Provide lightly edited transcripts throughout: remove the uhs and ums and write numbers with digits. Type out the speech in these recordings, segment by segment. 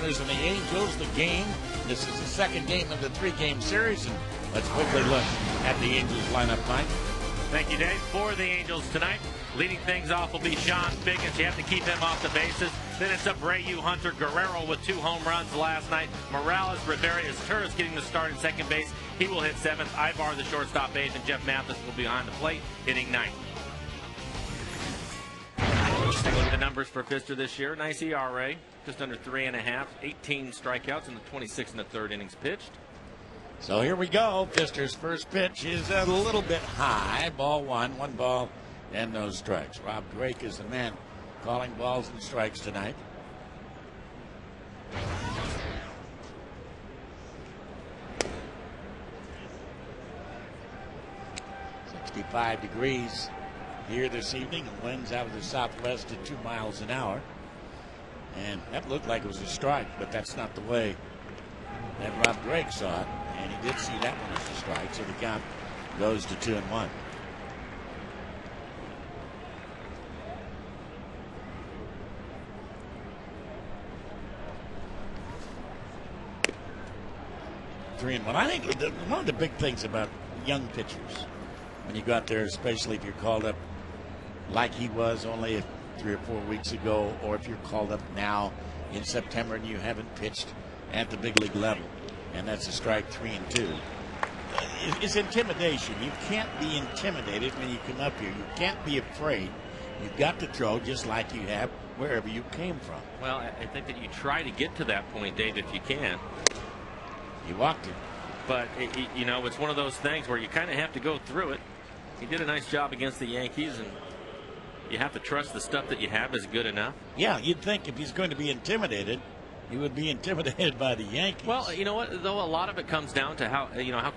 Mariners and the Angels, the game. This is the second game of the three-game series, and let's quickly look at the Angels lineup, Mike. Thank you, Dave. For the Angels tonight, leading things off will be Sean Biggins. You have to keep him off the bases. Then it's Abreu, Hunter, Guerrero with 2 home runs last night. Morales, Rivera, Turris getting the start at second base. He will hit 7th. Ivar, the shortstop, 8th, and Jeff Mathis will be behind the plate, hitting 9th. Take a look at the numbers for Pfister this year. Nice ERA, just under 3.5, 18 strikeouts in the 26 and the third innings pitched. So here we go. Pfister's first pitch is a little bit high. Ball 1, 1 ball, and no strikes. Rob Drake is the man calling balls and strikes tonight. "65 degrees here this evening, and winds out of the southwest at 2 miles an hour. And that looked like it was a strike, but that's not the way that Rob Drake saw it. And he did see that one as a strike, so the count goes to 2-1. I think one of the big things about young pitchers, when you go out there, especially if you're called up like he was only 3 or 4 weeks ago, or if you're called up now in September and you haven't pitched at the big league level, and that's a strike 3 and 2. It's intimidation. You can't be intimidated when you come up here. You can't be afraid. You've got to throw just like you have wherever you came from. Well, I think that you try to get to that point, Dave, if you can. He walked it. But, you know, it's one of those things where you kind of have to go through it. He did a nice job against the Yankees, and you have to trust the stuff that you have is good enough. Yeah, you'd think if he's going to be intimidated, he would be intimidated by the Yankees. Well, you know what, though, a lot of it comes down to how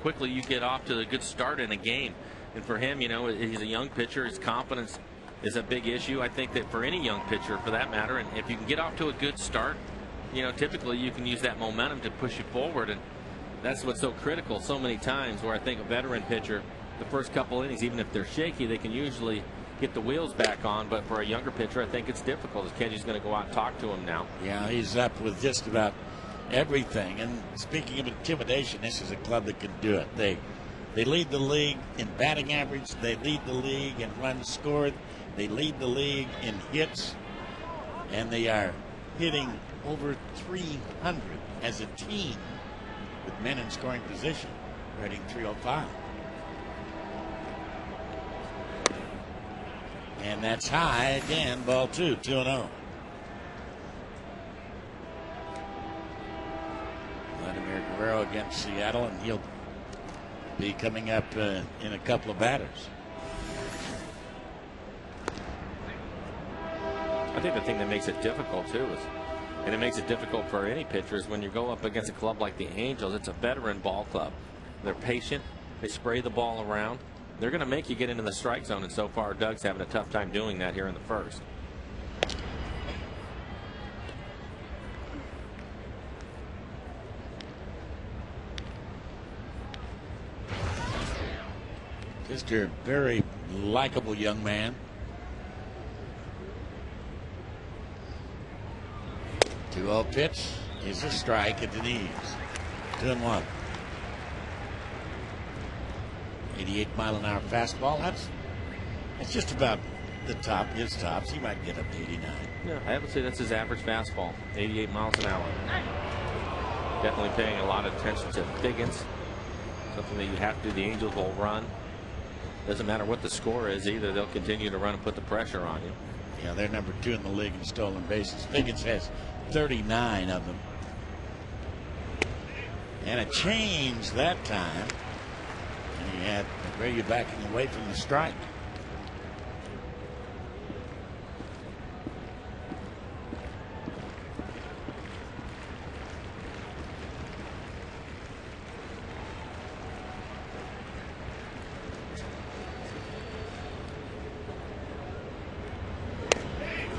quickly you get off to a good start in a game. And for him, you know, he's a young pitcher. His confidence is a big issue. I think that for any young pitcher, for that matter, and if you can get off to a good start, you know, typically you can use that momentum to push you forward. And that's what's so critical so many times, where I think a veteran pitcher, the first couple innings, even if they're shaky, they can usually get the wheels back on. But for a younger pitcher, I think it's difficult. Kenji's going to go out and talk to him now. Yeah, he's up with just about everything. And speaking of intimidation, this is a club that can do it. They lead the league in batting average. They lead the league in runs scored. They lead the league in hits. And they are hitting over 300 as a team with men in scoring position, hitting 305. And that's high again, ball 2, 2-0. Vladimir Guerrero against Seattle, and he'll be coming up in a couple of batters. I think the thing that makes it difficult, too, is, and it makes it difficult for any pitcher, is when you go up against a club like the Angels. It's a veteran ball club. They're patient. They spray the ball around. They're going to make you get into the strike zone, and so far Doug's having a tough time doing that here in the first. Just a very likable young man. 2-0 pitch is a strike at the knees. 2-1. 88-mile-an-hour fastball. That's just about the top. His tops. He might get up to 89. Yeah, I would say that's his average fastball. 88 miles an hour. Definitely paying a lot of attention to Biggins. Something that you have to do. The Angels will run. Doesn't matter what the score is either. They'll continue to run and put the pressure on you. Yeah, they're number 2 in the league in stolen bases. Biggins has 39 of them. And a change that time. And he had Abreu backing away from the strike.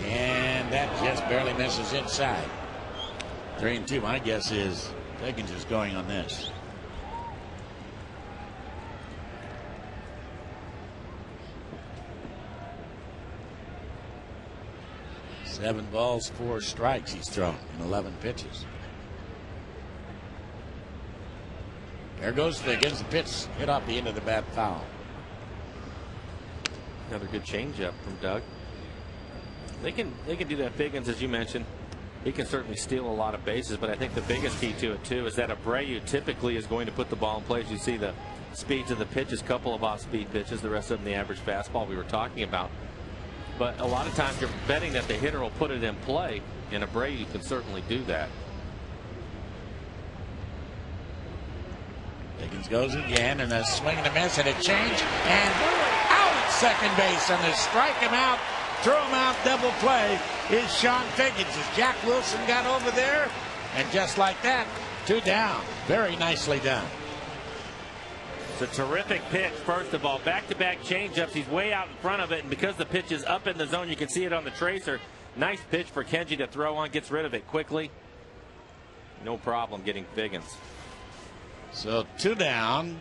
And that just barely misses inside. 3-2. My guess is Biggins is going on this. 7 balls, 4 strikes he's thrown in 11 pitches. There goes Figgins. The pitch hit off the end of the bat, foul. Another good changeup from Doug. They can do that. Figgins, as you mentioned, he can certainly steal a lot of bases, but I think the biggest key to it too is that Abreu typically is going to put the ball in place. You see the speeds of the pitches, couple of off-speed pitches, the rest of them the average fastball we were talking about. But a lot of times you're betting that the hitter will put it in play, and Abreu can certainly do that. Higgins goes again, and a swing and a miss, and a change, and out at second base, and to strike him out, throw him out, double play is Sean Figgins as Jack Wilson got over there, and just like that, 2 down. Very nicely done. It's a terrific pitch, first of all. Back-to-back changeups. He's way out in front of it, and because the pitch is up in the zone, you can see it on the tracer. Nice pitch for Kenji to throw on. Gets rid of it quickly. No problem getting Figgins. So 2 down.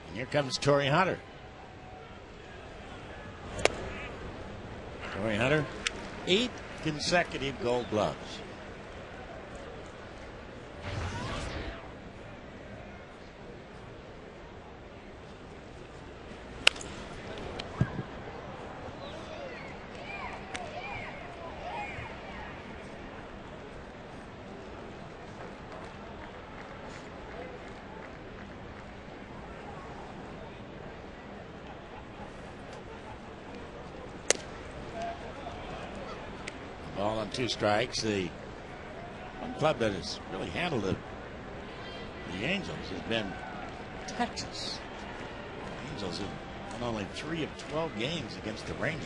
And here comes Torrey Hunter. Torrey Hunter, 8 consecutive Gold Gloves. Ball on 2 strikes. The one club that has really handled it, the Angels, has been Texas. The Angels have won only 3 of 12 games against the Rangers.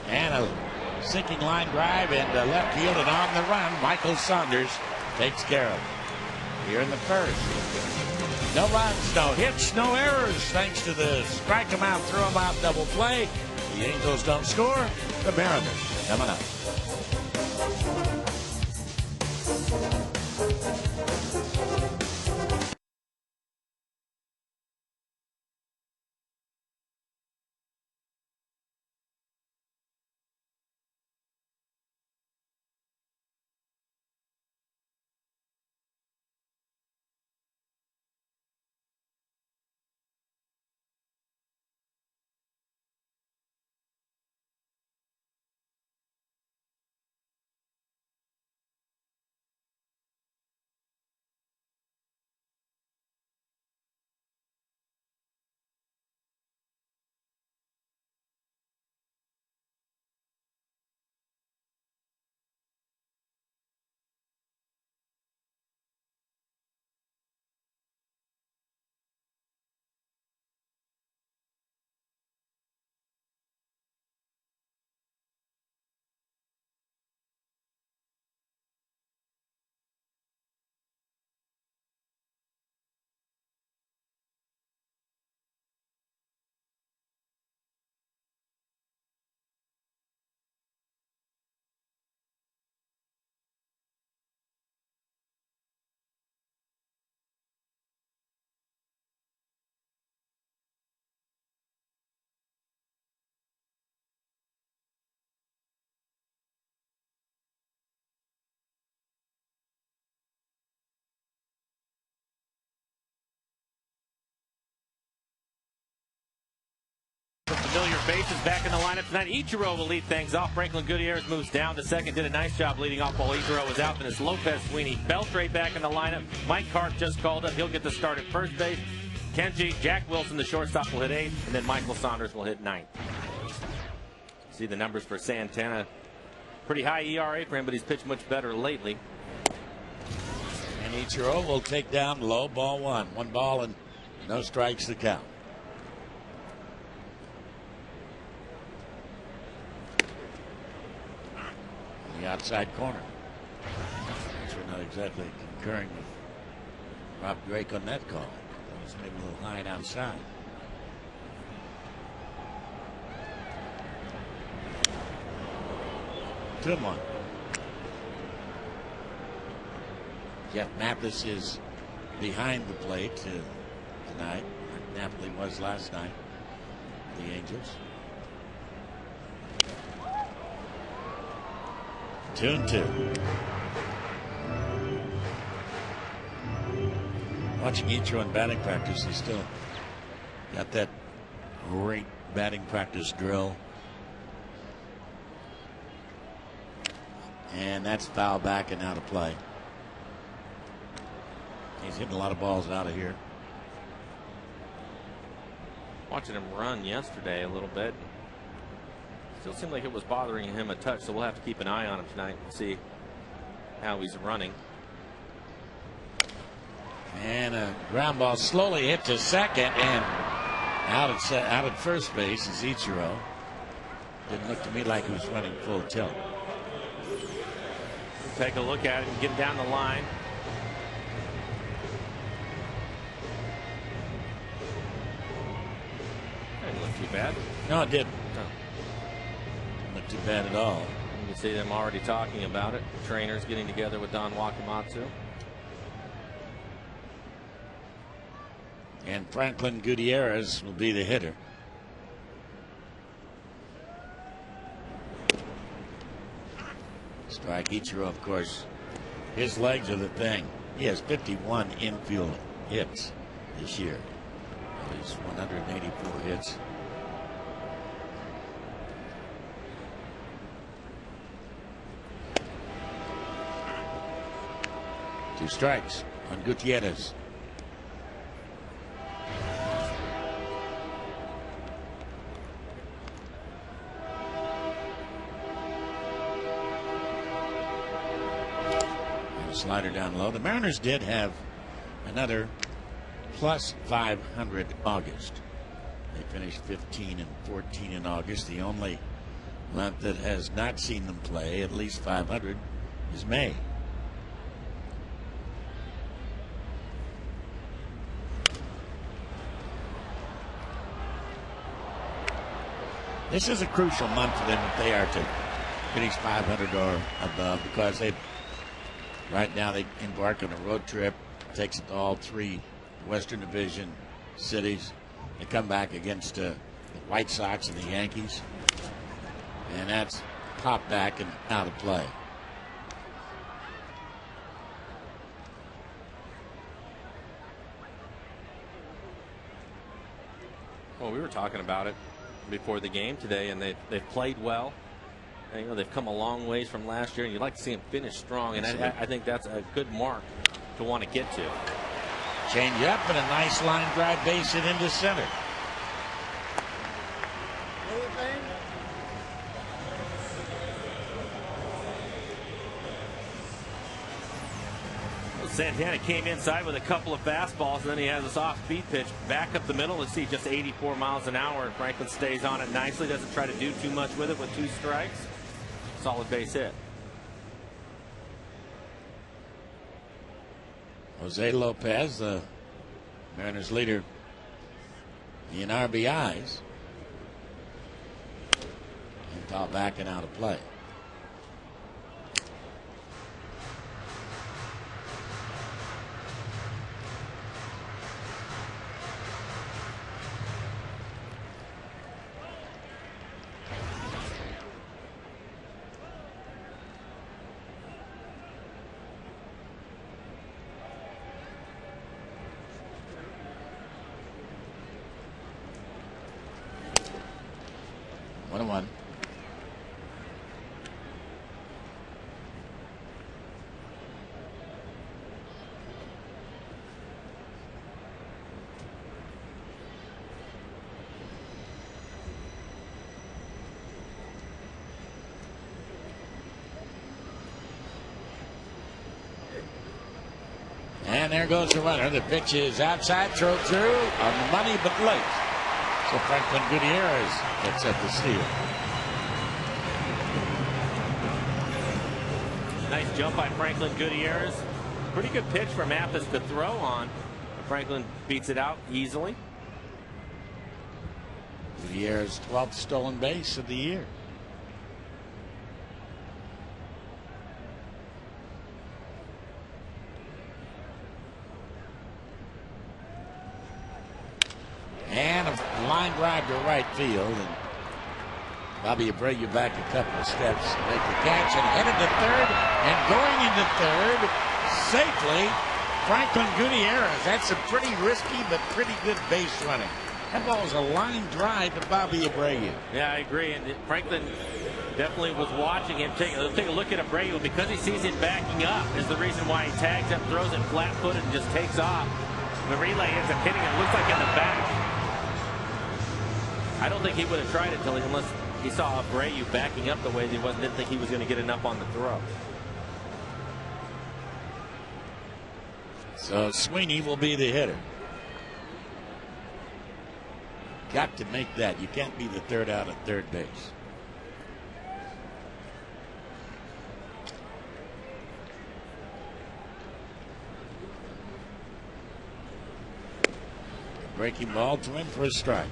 And a sinking line drive into left field, and on the run, Michael Saunders takes care of it. Here in the first. No runs, no hits, no errors, thanks to the strike him out, throw him out double play. The Angels don't score. The Mariners coming up. Familiar faces back in the lineup tonight. Ichiro will lead things off. Franklin Gutierrez moves down to second. Did a nice job leading off while Ichiro was out. Then it's Lopez Sweeney. Beltre back in the lineup. Mike Karp just called up. He'll get the start at first base. Kenji, Jack Wilson, the shortstop, will hit 8th. And then Michael Saunders will hit 9th. See the numbers for Santana. Pretty high ERA for him, but he's pitched much better lately. And Ichiro will take down low, ball 1. 1 ball and no strikes to count. The outside corner. We're not exactly concurring with Rob Drake on that call. That was maybe a little high and outside. Good one. Jeff Mathis is behind the plate tonight, like Napoli was last night. The Angels. 2-2. Watching Ichiro in batting practice, he's still got that great batting practice drill. And that's foul back and out of play. He's hitting a lot of balls out of here. Watching him run yesterday a little bit. Still seemed like it was bothering him a touch, so we'll have to keep an eye on him tonight and see how he's running. And a ground ball slowly hit to second, and out at first base is Ichiro. Didn't look to me like he was running full tilt. Take a look at it and get down the line. Didn't look too bad. No, it didn't. No. Didn't look too bad at all. You can see them already talking about it. The trainers getting together with Don Wakamatsu. And Franklin Gutierrez will be the hitter. Strike. Ichiro, of course, his legs are the thing. He has 51 infield hits this year. He's 184 hits. Two strikes on Gutierrez. Slider down low. The Mariners did have another plus 500 August. They finished 15 and 14 in August. The only month that has not seen them play at least 500 is May. This is a crucial month for them if they are to finish 500 or above, because they right now they embark on a road trip, takes it to all three Western Division cities. They come back against the White Sox and the Yankees, and that's popped back and out of play. Well, we were talking about it before the game today, and they've played well. And, you know, they've come a long ways from last year, and you'd like to see them finish strong, and I think that's a good mark to want to get to. Change up and a nice line drive base hit into center. Santana came inside with a couple of fastballs, and then he has a soft speed pitch back up the middle. Let's see, just 84 miles an hour, and Franklin stays on it nicely, doesn't try to do too much with it with two strikes. Solid base hit. Jose Lopez, the Mariners leader in RBIs, and foul back and out of play. One. And there goes the runner. The pitch is outside, throw through on the money, but late. So Franklin Gutierrez gets at the steal. Nice jump by Franklin Gutierrez. Pretty good pitch for Mathis to throw on. Franklin beats it out easily. Gutierrez' 12th stolen base of the year. And a line drive to right field. And Bobby Abreu back a couple of steps, make the catch and headed to third, and going into third safely, Franklin Gutierrez. That's a pretty risky but pretty good base running. That ball was a line drive to Bobby Abreu. Yeah, I agree. And Franklin definitely was watching him. Take a look at Abreu. Because he sees it backing up is the reason why he tags up, throws it flat-footed, and just takes off. The relay ends up hitting it. Looks like in the back. I don't think he would have tried it unless he saw Abreu backing up the way he was. Didn't think he was going to get enough on the throw. So Sweeney will be the hitter. Got to make that. You can't be the third out at third base. Breaking ball to him for a strike.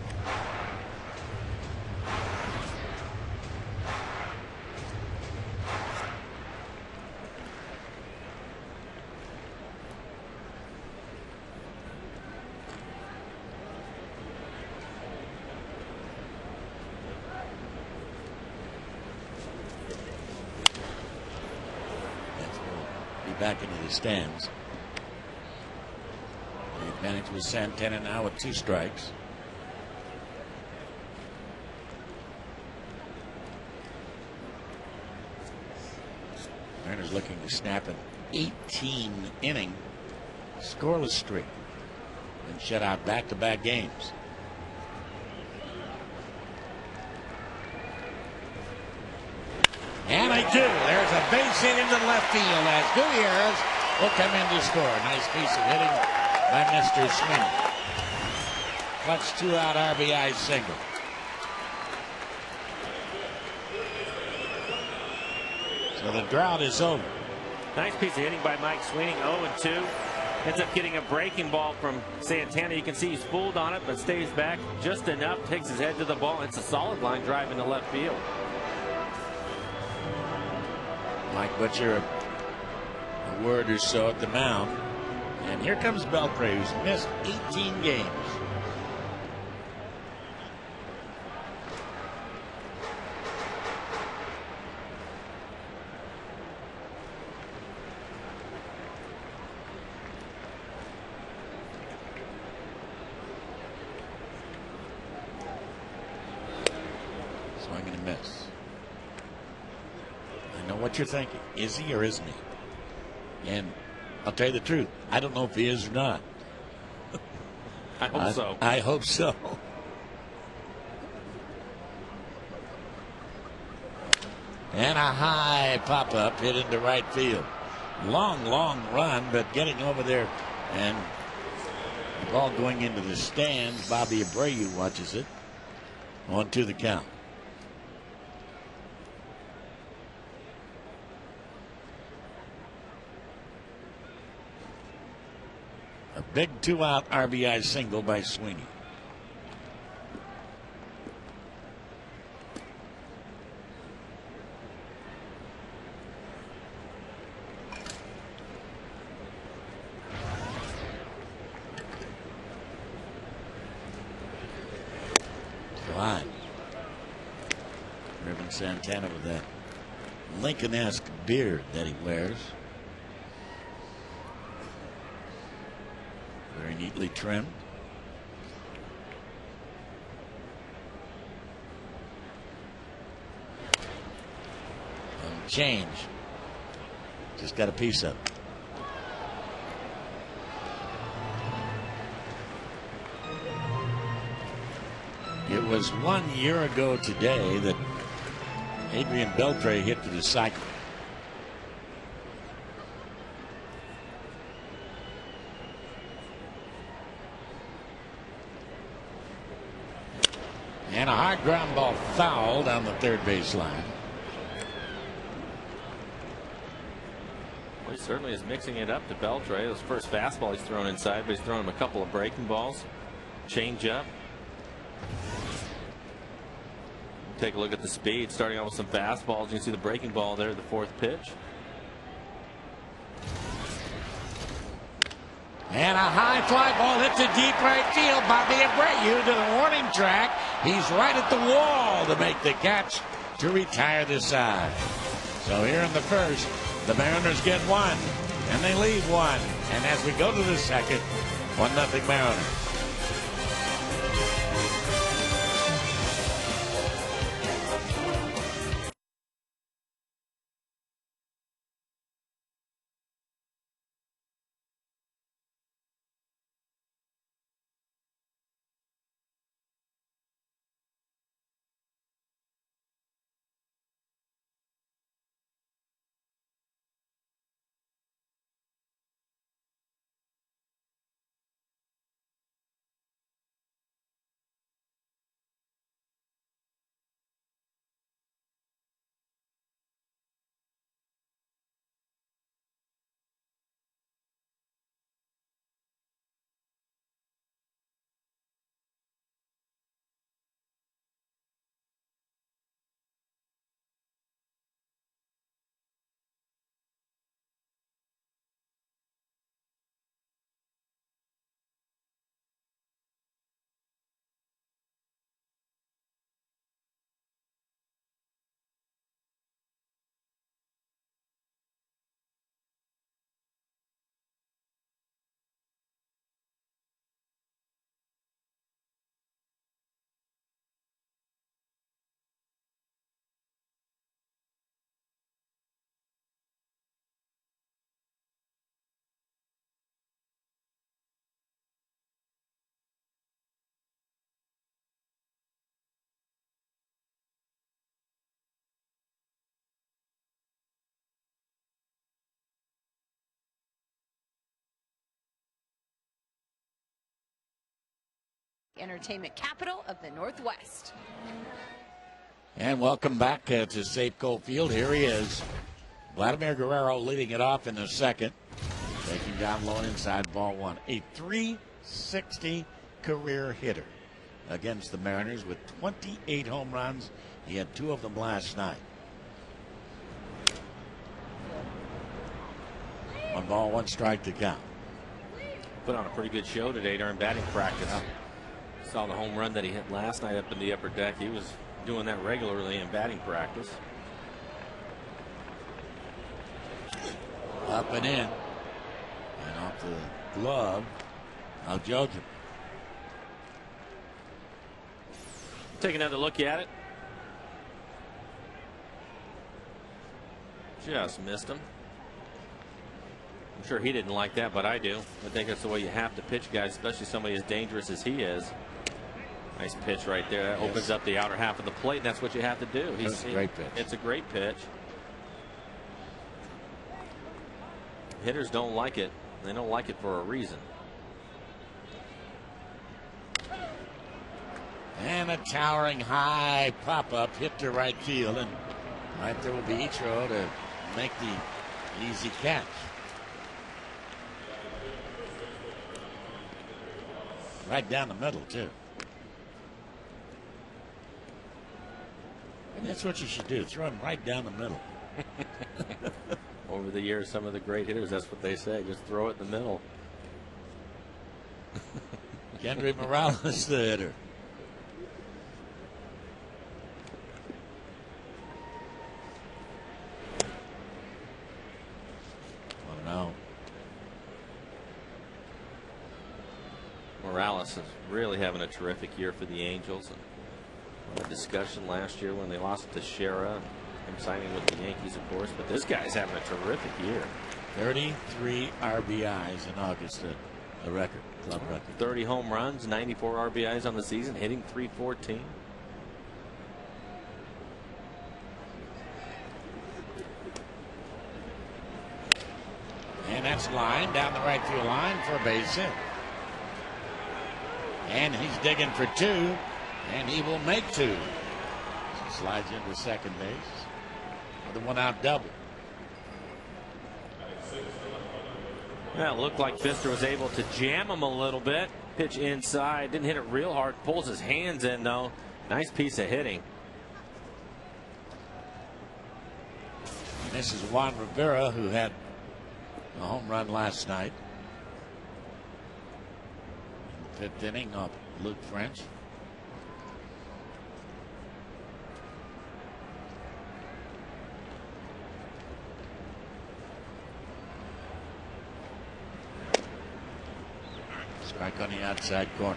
Back into the stands. The advantage was Santana now with 2 strikes. Mariners looking to snap an 18-inning scoreless streak and shut out back-to-back games. And they do. There's a base hit into left field as Gutierrez will come in to score. Nice piece of hitting by Mr. Sweeney. Clutch 2-out RBI single. So the drought is over. Nice piece of hitting by Mike Sweeney. 0-2. Ends up getting a breaking ball from Santana. You can see he's fooled on it, but stays back just enough. Takes his head to the ball. It's a solid line drive into left field. Mike Butcher a word or so at the mound. And here comes Beltre, who's missed 18 games. Swing and a miss. I know what you're thinking. Is he or isn't he? And I'll tell you the truth. I don't know if he is or not. I hope so. I hope so. And a high pop-up hit into right field. Long run, but getting over there and the ball going into the stands. Bobby Abreu watches it. 1-2 the count. A big 2-out RBI single by Sweeney. Fine. Irvin Santana with that Lincoln-esque beard that he wears. Very neatly trimmed. Change. Just got a piece of it. It was 1 year ago today that Adrian Beltre hit for the cycle. And a hard ground ball foul down the third base line. Well, he certainly is mixing it up to Beltre. His first fastball he's thrown inside, but he's thrown him a couple of breaking balls. Change up. Take a look at the speed. Starting out with some fastballs. You can see the breaking ball there, the fourth pitch. And a high fly ball hits a deep right field. Bobby Abreu to the warning track. He's right at the wall to make the catch to retire the side. So here in the first, the Mariners get one, and they leave one. And as we go to the second, 1-0 Mariners. Entertainment capital of the Northwest. And welcome back to Safeco Field. Here he is. Vladimir Guerrero leading it off in the second. Taking down low and inside, ball one. A .360 career hitter against the Mariners with 28 home runs. He had 2 of them last night. 1 ball, 1 strike to count. Put on a pretty good show today during batting practice. Yeah. Saw the home run that he hit last night up in the upper deck. He was doing that regularly in batting practice. Up and in. And off the glove of Jojo. Take another look at it. Just missed him. I'm sure he didn't like that, but I do. I think that's the way you have to pitch guys, especially somebody as dangerous as he is. Nice pitch right there. That opens up the outer half of the plate, and that's what you have to do. That's a great pitch. It's a great pitch. Hitters don't like it. They don't like it for a reason. And a towering high pop-up hit to right field, and right there will be Ichiro to make the easy catch. Right down the middle, too. And that's what you should do. Throw him right down the middle. Over the years, some of the great hitters, that's what they say. Just throw it in the middle. Kendry Morales, the hitter. Oh, no. Morales is really having a terrific year for the Angels. And a discussion last year when they lost to Shera, him signing with the Yankees, of course. But this guy's having a terrific year. 33 RBIs in August, a record, club record. 30 home runs, 94 RBIs on the season, hitting .314. And that's line down the right field line for a base hit. And he's digging for 2, and he will make 2. Slides into second base with a 1-out double. Yeah, it looked like Fister was able to jam him a little bit. Pitch inside, didn't hit it real hard, pulls his hands in though. Nice piece of hitting. And this is Juan Rivera, who had a home run last night. fifth inning of Luke French. Strike on the outside corner.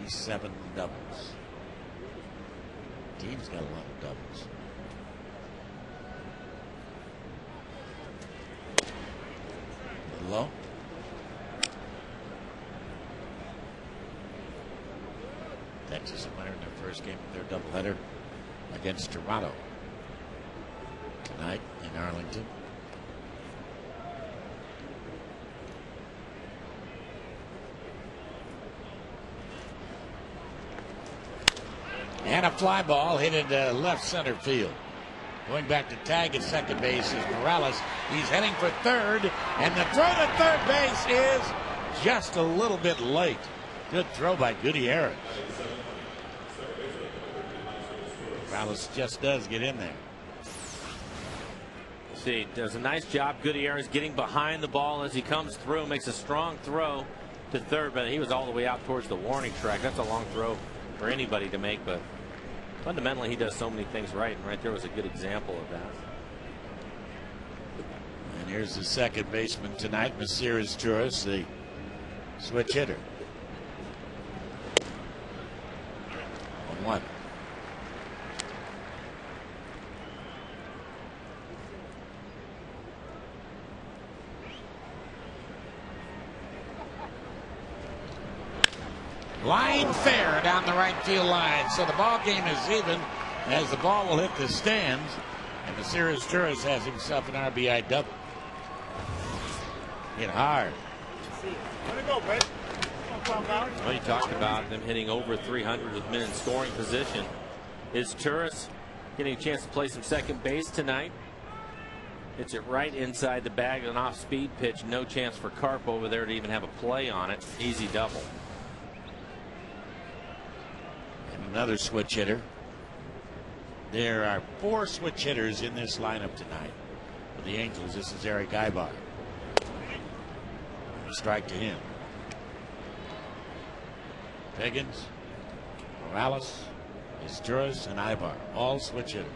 Seven doubles. Team's got a lot of doubles. A little low. Texas a winner in their first game of their doubleheader against Toronto tonight in Arlington. And a fly ball hit into left center field. Going back to tag at second base is Morales. He's heading for third, and the throw to third base is just a little bit late. Good throw by Gutierrez. Morales just does get in there. See, does a nice job. Gutierrez getting behind the ball as he comes through, makes a strong throw to third, but he was all the way out towards the warning track. That's a long throw for anybody to make, but fundamentally he does so many things right, and right there was a good example of that. And here's the second baseman tonight, Mesiris Torres, the switch hitter. 1-1. Line fair down the right field line. So the ball game is even as the ball will hit the stands. And Mesiris Torres has himself an RBI double. Hit hard. Well, you talked about them hitting over 300 with men in scoring position. Is Torres getting a chance to play some second base tonight? Hits it right inside the bag, an off-speed pitch. No chance for Carp over there to even have a play on it. Easy double. Another switch hitter. There are 4 switch hitters in this lineup tonight for the Angels. This is Eric Ibar. A strike to him. Higgins, Morales, Torres, and Ibar, all switch hitters.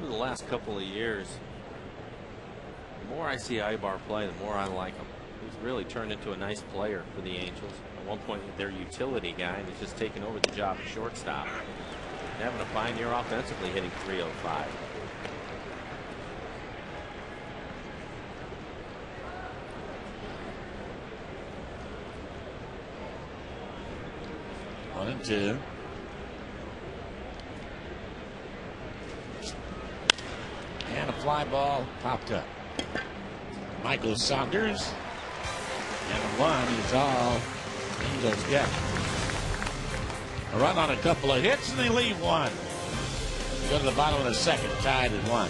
The last couple of years, the more I see Ibar play, the more I like him. He's really turned into a nice player for the Angels. At one point, their utility guy, and he's just taken over the job at shortstop. And having a fine year offensively, hitting .305. One and two. And a fly ball popped up. Michael Saunders. And a one is all Angels get. A run on a couple of hits, and they leave one. Go to the bottom of the second, tied at 1.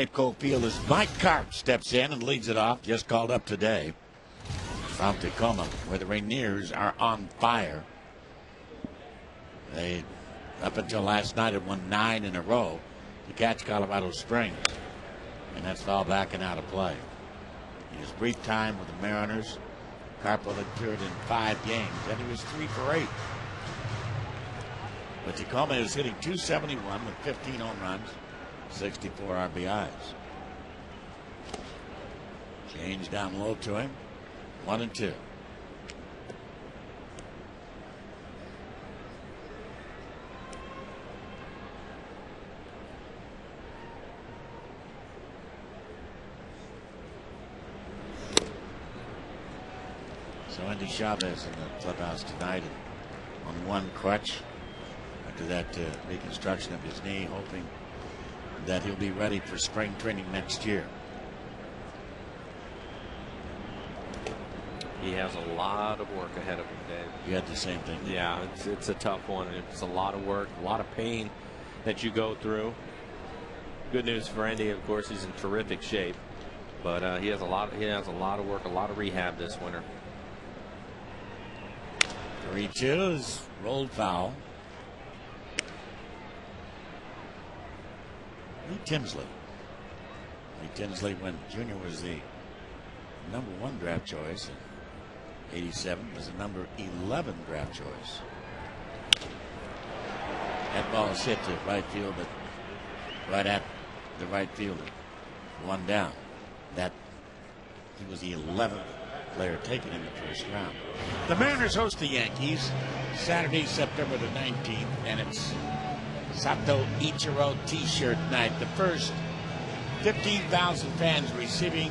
Safeco Field as Mike Carp steps in and leads it off. Just called up today from Tacoma, where the Rainiers are on fire. They, up until last night, had won 9 in a row to catch Colorado Springs, and that's all backing out of play. In his brief time with the Mariners, Carp had appeared in 5 games, and he was 3 for 8. But Tacoma is hitting .271 with 15 home runs, 64 RBIs. Change down low to him. 1-2. So Andy Chavez in the clubhouse tonight on one crutch after that reconstruction of his knee, hoping that he'll be ready for spring training next year. He has a lot of work ahead of him, Dave. You had the same thing. Yeah, it's a tough one. It's a lot of work, a lot of pain that you go through. Good news for Andy, of course, he's in terrific shape, but he has a lot of work, a lot of rehab this winter. 3-2 is rolled foul. Lee Tinsley. When Junior was the number 1 draft choice, and 87 was the number 11 draft choice. That ball is hit to right field, but right at the right fielder. 1 down. That he was the 11th player taken in the first round. The Mariners host the Yankees Saturday, September the 19th, and it's Sato Ichiro t-shirt night. The first 15,000 fans receiving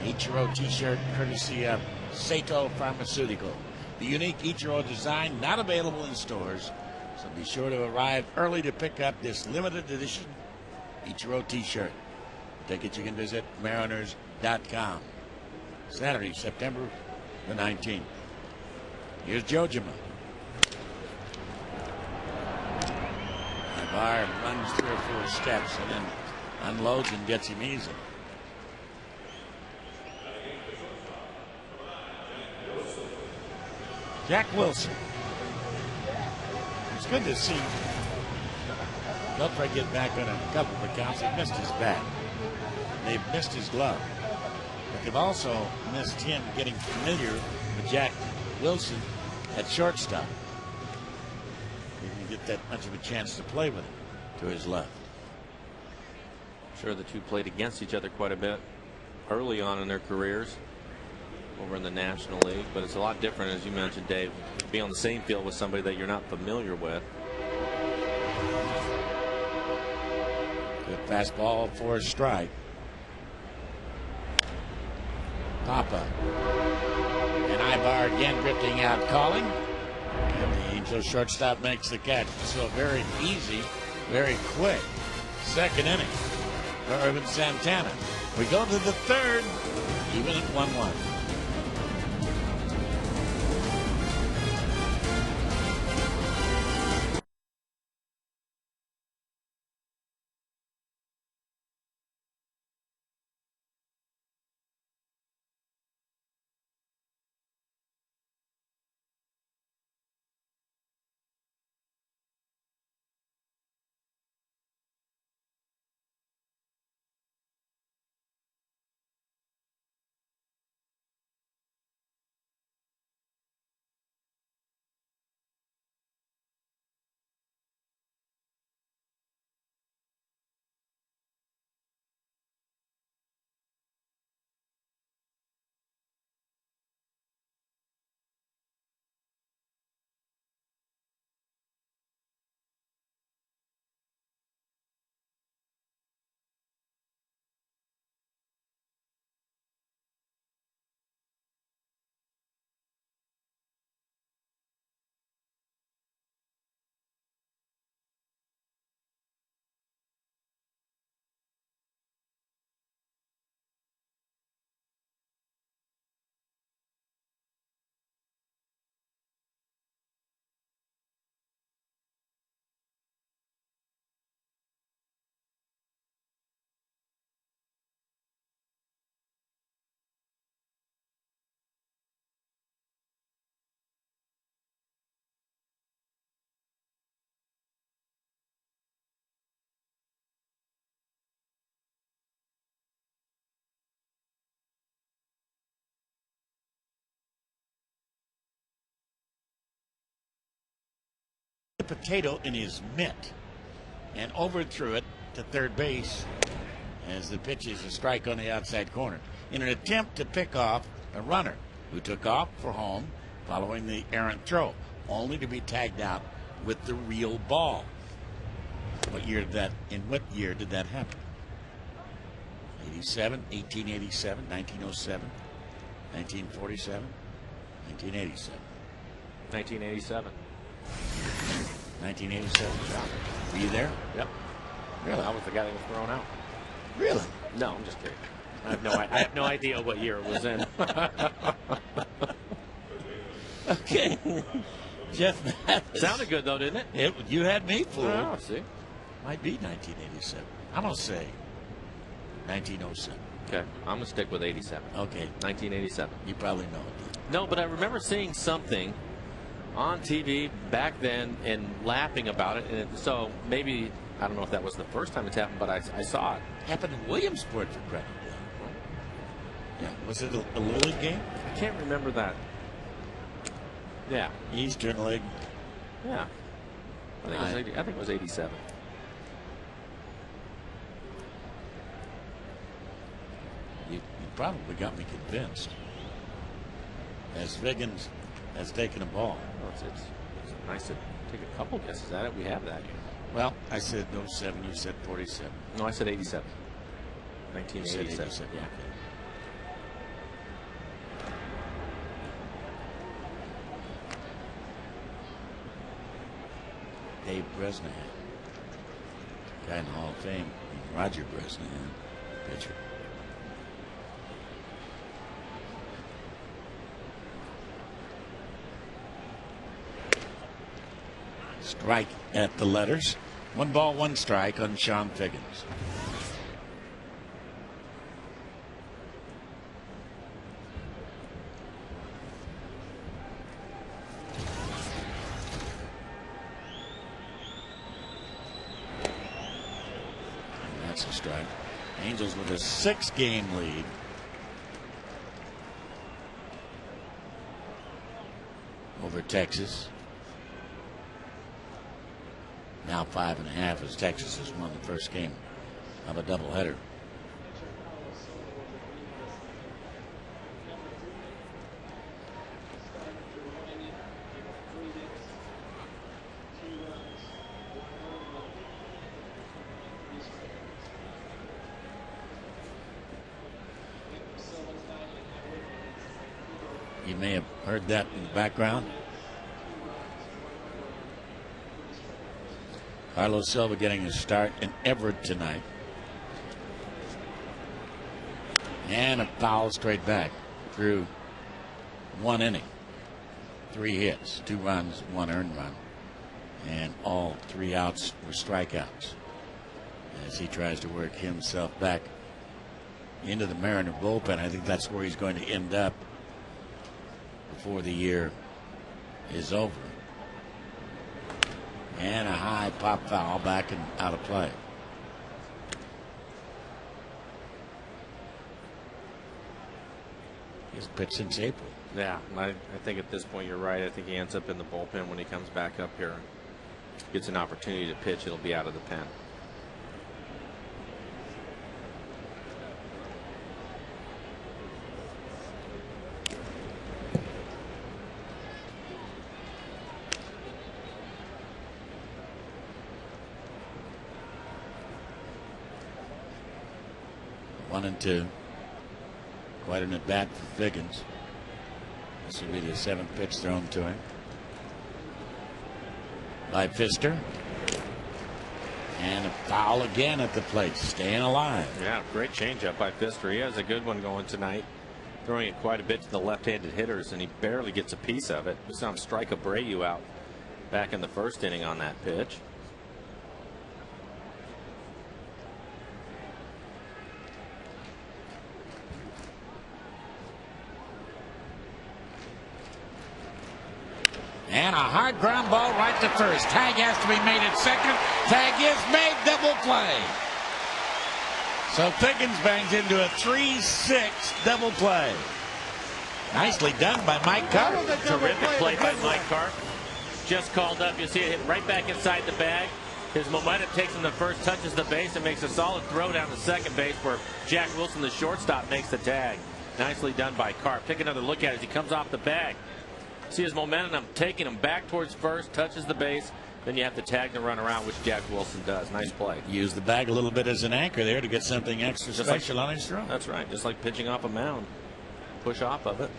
Ichiro t-shirt courtesy of Sato Pharmaceutical. The unique Ichiro design not available in stores, so be sure to arrive early to pick up this limited edition Ichiro t-shirt. Tickets you can visit mariners.com. Saturday, September the 19th. Here's Jojima. Ibar runs 3 or 4 steps and then unloads and gets him easy. Jack Wilson. It's good to see. They'll try to get back on a couple of accounts. They missed his bat. They've missed his glove. But they've also missed him getting familiar with Jack Wilson at shortstop. He didn't get that much of a chance to play with him to his left. Sure, the two played against each other quite a bit early on in their careers over in the National League, but it's a lot different, as you mentioned, Dave, to be on the same field with somebody that you're not familiar with. Good fastball for a strike. Papa. And Ibar again drifting out, calling. And the Angels shortstop makes the catch. So very easy, very quick. Second inning for Irvin Santana. We go to the 3rd, even at 1-1. potato in his mitt and overthrew it to third base as the pitch is a strike on the outside corner in an attempt to pick off a runner who took off for home following the errant throw, only to be tagged out with the real ball. What year did that happen? 87, 1887, 1907, 1947, 1987. 1987. 1987. Were you there? Yep. Really? I was the guy that was thrown out. Really? No, I'm just kidding. I have no idea what year it was in. Okay. Jeff Mathis. Sounded good though, didn't it? You had me fooled. Oh, see. Might be 1987. I'm going to say 1907. Okay, I'm gonna stick with 87. Okay. 1987. You probably know it. No, but I remember seeing something on TV back then and laughing about it. And so maybe, I don't know if that was the first time it's happened, but I saw it. Happened in Williamsport, for credit. Yeah. Was it a Little League game? I can't remember that. Yeah. Eastern League. Yeah. I think it was 87. You probably got me convinced. As Figgins has taken a ball. Well, it's nice to take a couple guesses at it. We have that here. Well, I said 07, you said 47. No, I said 87. You said 1987. 87. Yeah. Dave Bresnahan, guy in the Hall of Fame. Roger Bresnahan, pitcher. Strike at the letters. 1 ball, 1 strike on Sean Figgins. And that's a strike. Angels with a 6-game lead. Over Texas. Now 5.5 as Texas has won the first game of a doubleheader. You may have heard that in the background. Carlos Silva getting a start in Everett tonight. And a foul straight back through 1 inning. 3 hits, 2 runs, 1 earned run. And all 3 outs were strikeouts. As he tries to work himself back into the Mariner bullpen. I think that's where he's going to end up before the year is over. And a high pop foul back and out of play. He's pitched since April. Yeah, I think at this point you're right. I think he ends up in the bullpen when he comes back up here. Gets an opportunity to pitch, it'll be out of the pen. One and 2. Quite an at bat for Figgins. This will be the 7th pitch thrown to him by Pfister. And a foul again at the plate, staying alive. Yeah, great changeup by Pfister. He has a good one going tonight, throwing it quite a bit to the left-handed hitters, and he barely gets a piece of it. We saw him strike Abreu out back in the 1st inning on that pitch. And a hard ground ball right to first. Tag has to be made at second. Tag is made. Double play. So Figgins bangs into a 3-6 double play. Nicely done by Mike Carr. Terrific play by Mike Carr. just called up. You see it hit right back inside the bag. His momentum takes him to first, touches the base, and makes a solid throw down to second base where Jack Wilson, the shortstop, makes the tag. Nicely done by Carp. Take another look at it as he comes off the bag. See his momentum taking him back towards first, touches the base. Then you have to tag the run around, which Jack Wilson does. Nice play. Use the bag a little bit as an anchor there to get something extra Just special on his throw. That's right. Just like pitching off a mound. Push off of it.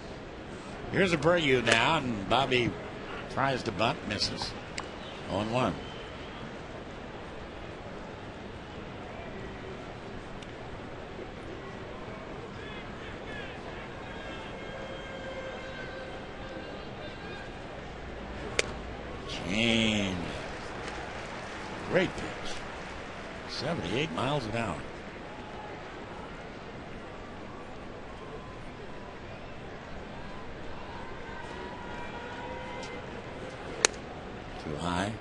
Here's Abreu now, and Bobby tries to bunt, misses. 0-1. Change. Great pitch. 78 miles an hour. Too high.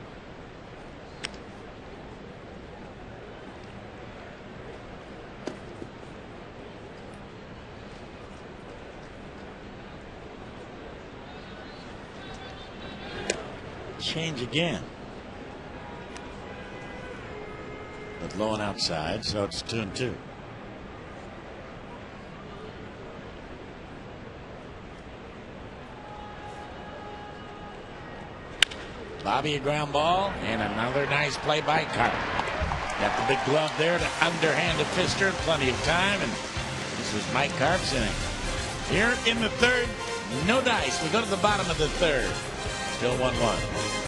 Change again. But low and outside, so it's 2-2. Bobby, a ground ball, and another nice play by Carp. Got the big glove there to underhand a Fister, plenty of time, and this is Mike Carp's inning. Here in the third, no dice. We go to the bottom of the third. Still 1-1.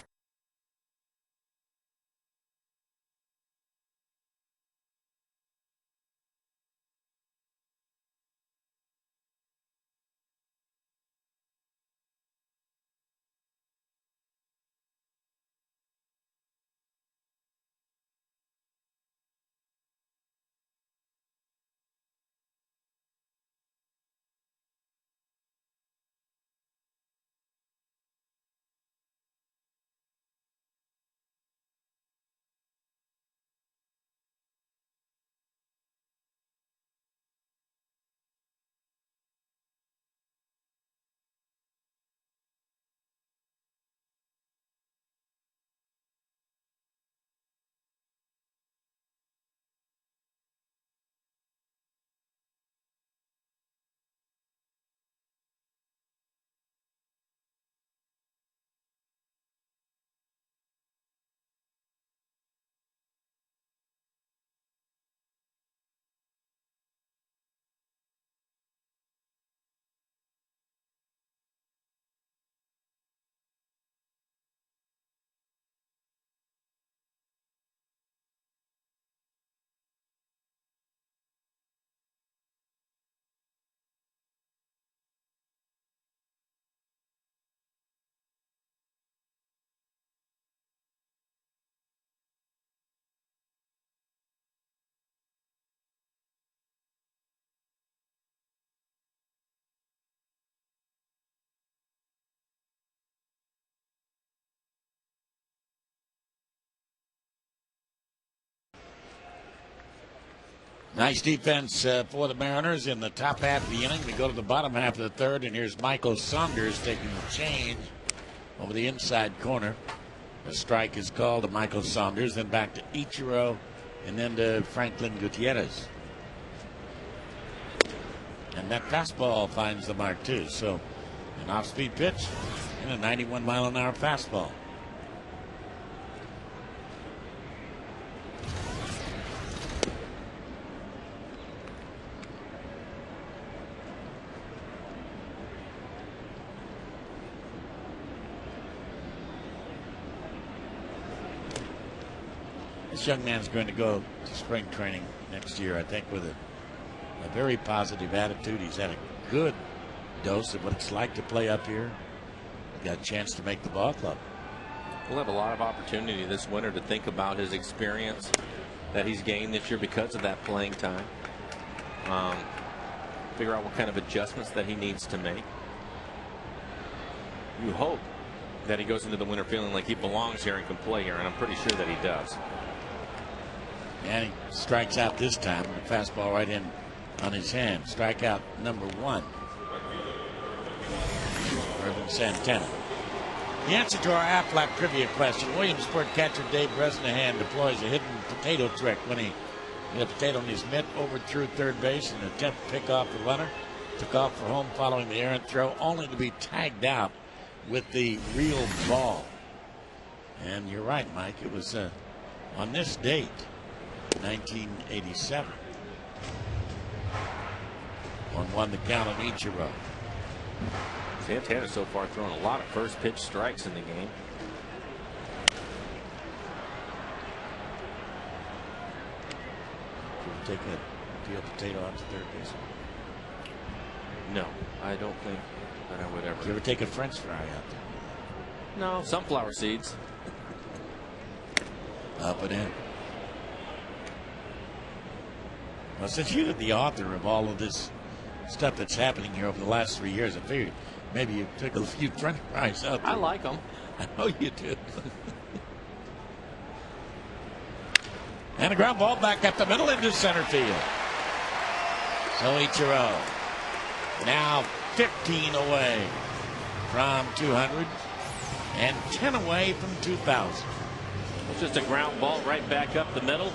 Nice defense for the Mariners in the top half of the inning. We go to the bottom half of the third, and here's Michael Saunders taking the change over the inside corner. A strike is called to Michael Saunders, then back to Ichiro, and then to Franklin Gutierrez. And that fastball finds the mark, too. So an off-speed pitch and a 91-mile-an-hour fastball. This young man's going to go to spring training next year, I think, with a very positive attitude. He's had a good dose of what it's like to play up here. Got a chance to make the ball club. We'll have a lot of opportunity this winter to think about his experience that he's gained this year because of that playing time. Figure out what kind of adjustments that he needs to make. You hope that he goes into the winter feeling like he belongs here and can play here, and I'm pretty sure that he does. And he strikes out this time. The fastball right in on his hand. Strikeout number 1. Irvin Santana. The answer to our Aflac trivia question: Williamsport catcher Dave Bresnahan deploys a hidden potato trick when he hit a potato in his mitt, overthrew third base in an attempt to pick off the runner. Took off for home following the errant throw, only to be tagged out with the real ball. And you're right, Mike. It was on this date, 1987. 1-1 the count on Ichiro. Santana so far thrown a lot of first pitch strikes in the game. Take a deal potato out to third base. No, I don't think that I would ever. Did you ever take a French fry out there? No, sunflower seeds. Up and in. Well, since you're the author of all of this stuff that's happening here over the last 3 years, I figured maybe you took a few French fries out there. I like them. I know you do. And a ground ball back up the middle into center field. So Ichiro now 15 away from 200 and 10 away from 2,000. It's just a ground ball right back up the middle.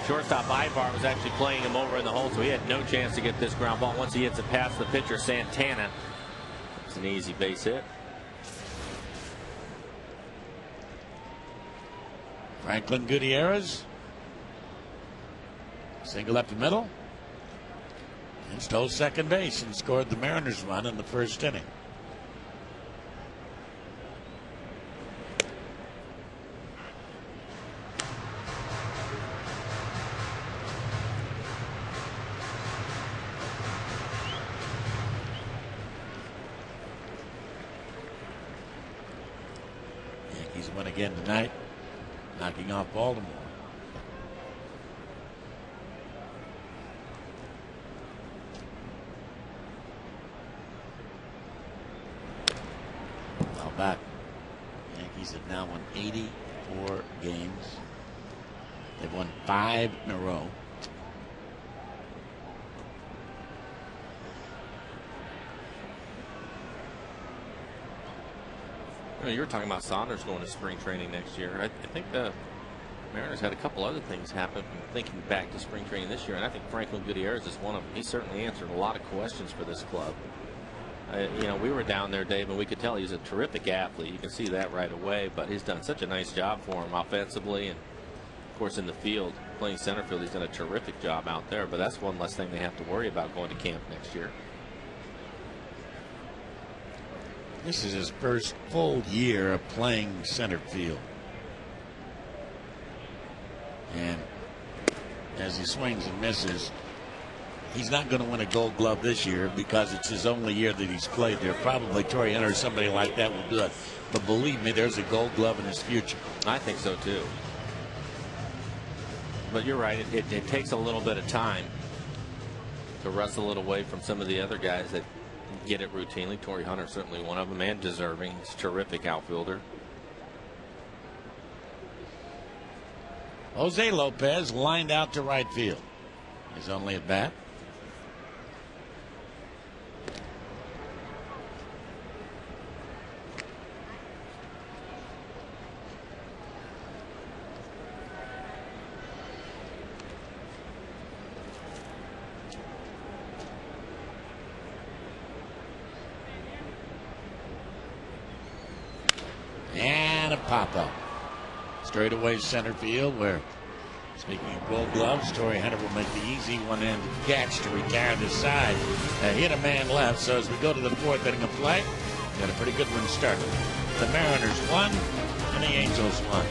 Shortstop Ibar was actually playing him over in the hole, so he had no chance to get this ground ball. Once he hits it past the pitcher, Santana, it's an easy base hit. Franklin Gutierrez single up the middle and stole second base and scored the Mariners run in the first inning. Yankees win again tonight, knocking off Baltimore. Back. Yankees have now won 84 games. They've won 5 in a row. You were talking about Saunders going to spring training next year. I think the Mariners had a couple other things happen from thinking back to spring training this year, and I think Franklin Gutierrez is one of them. He certainly answered a lot of questions for this club. You know, we were down there, Dave, and we could tell he's a terrific athlete. You can see that right away, but he's done such a nice job for him offensively, and of course in the field, playing center field, he's done a terrific job out there, but that's one less thing they have to worry about going to camp next year. This is his first full year of playing center field. And as he swings and misses, he's not going to win a Gold Glove this year because it's his only year that he's played there. Probably Torrey Hunter or somebody like that will do it. But believe me, there's a Gold Glove in his future. I think so too. But you're right. It takes a little bit of time to wrestle it away from some of the other guys that get it routinely. Torrey Hunter certainly one of them, and deserving. He's a terrific outfielder. Jose Lopez lined out to right field. His only at bat. And a pop-up. Straight away center field, where, speaking of Gold Gloves, Torrey Hunter will make the easy one-handed catch to retire the side. Hit a man left, so as we go to the fourth inning of play, got a pretty good one started. The Mariners won, and the Angels won.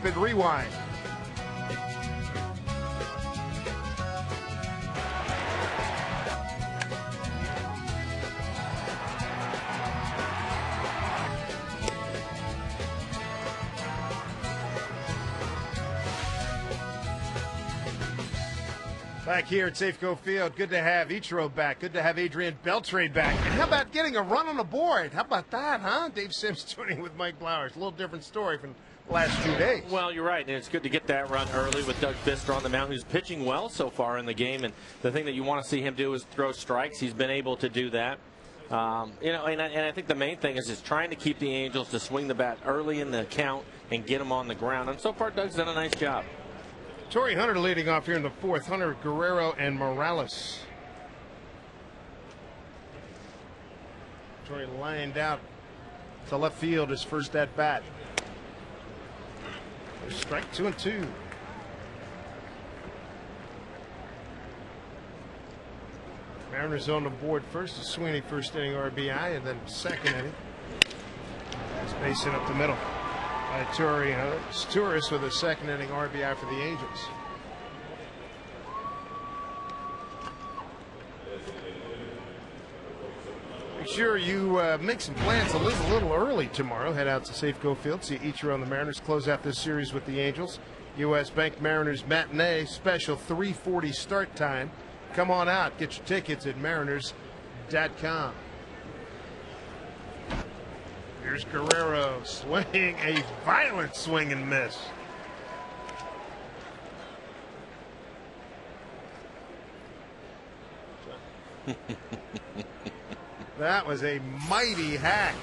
Rapid Rewind. Back here at Safeco Field, good to have Ichiro back. Good to have Adrian Beltre back. And how about getting a run on the board? How about that, huh? Dave Sims joining with Mike Blowers. A little different story from the last 2 days. Well, you're right, and it's good to get that run early with Doug Fister on the mound, who's pitching well so far in the game. And the thing that you want to see him do is throw strikes. He's been able to do that. And I think the main thing is just trying to keep the Angels to swing the bat early in the count and get them on the ground. And so far, Doug's done a nice job. Torrey Hunter leading off here in the fourth. Hunter, Guerrero, and Morales. Torrey lined out to left field his first at bat. Strike 2-2. Mariners on the board first. Sweeney first inning RBI, and then second inning. Base hit up the middle by Torrey Hunter. Stouris with a second inning RBI for the Angels. Make sure you make some plans to leave a little early tomorrow. Head out to Safeco Field, see Ichiro and the Mariners close out this series with the Angels. U.S. Bank Mariners matinee special 3:40 start time. Come on out, get your tickets at mariners.com. Here's Guerrero swinging a violent swing and miss. That was a mighty hack.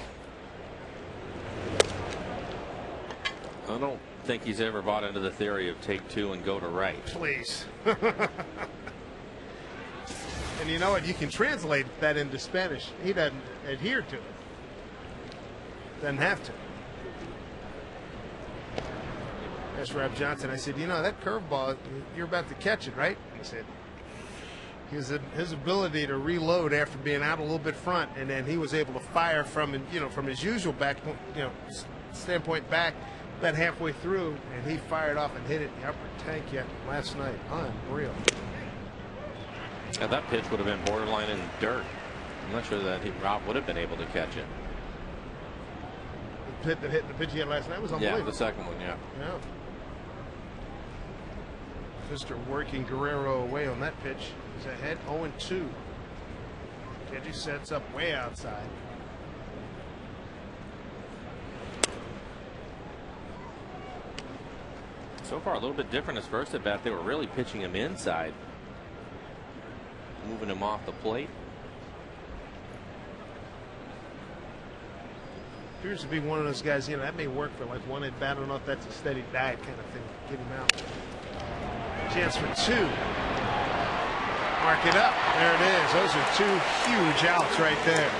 I don't think he's ever bought into the theory of take two and go to right. Please. And you know what? You can translate that into Spanish. He doesn't adhere to it. Doesn't have to. Asked Rob Johnson, I said, you know, that curveball, you're about to catch it, right? He said, his ability to reload after being out a little bit front, and then he was able to fire from, from his usual back, standpoint back, about halfway through, and he fired off and hit it in the upper tank yet last night. Unreal. Now that pitch would have been borderline in dirt. I'm not sure that Rob would have been able to catch it. The pitch he had last night was unbelievable. Yeah, the second one, yeah. Yeah. Fister working Guerrero away on that pitch. He's ahead 0-2. Kedgy sets up way outside. So far, a little bit different his first at bat. They were really pitching him inside, moving him off the plate. Appears to be one of those guys, that may work for like one at bat. I don't know if that's a steady diet kind of thing. Get him out. Chance for two. Mark it up. There it is. Those are two huge outs right there.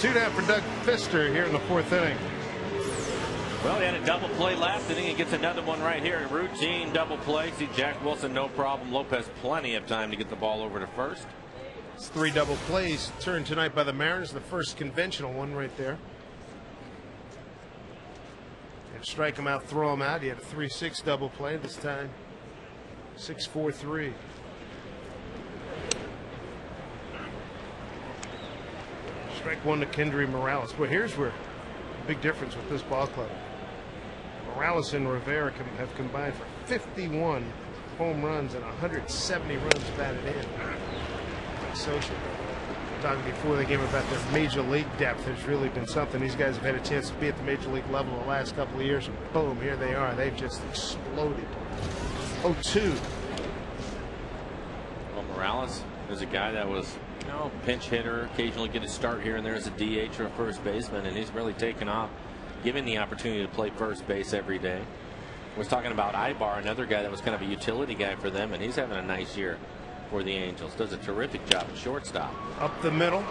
2 down for Doug Fister here in the fourth inning. Well, he had a double play last inning. He gets another one right here. Routine double play. See Jack Wilson, no problem. Lopez, plenty of time to get the ball over to first. It's 3 double plays turned tonight by the Mariners. The first conventional one right there. And strike him out, throw him out. He had a 3-6 double play this time. 6-4-3. Strike one to Kendry Morales. But here's where the big difference with this ball club. Morales and Rivera have combined for 51 home runs and 170 runs batted in. Social. Talking before the game about their major league depth has really been something. These guys have had a chance to be at the major league level the last couple of years, and boom, here they are. They've just exploded. 0-2. Well, Morales is a guy that was, pinch hitter, occasionally get a start here and there as a DH or a first baseman, and he's really taken off, given the opportunity to play first base every day. I was talking about Ibar, another guy that was kind of a utility guy for them, and he's having a nice year for the Angels. Does a terrific job at shortstop. Up the middle.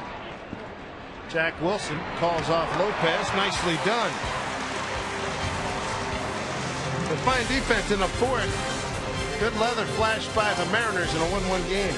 Jack Wilson calls off Lopez. Nicely done. The fine defense in the fourth. Good leather flash by the Mariners in a 1-1 game.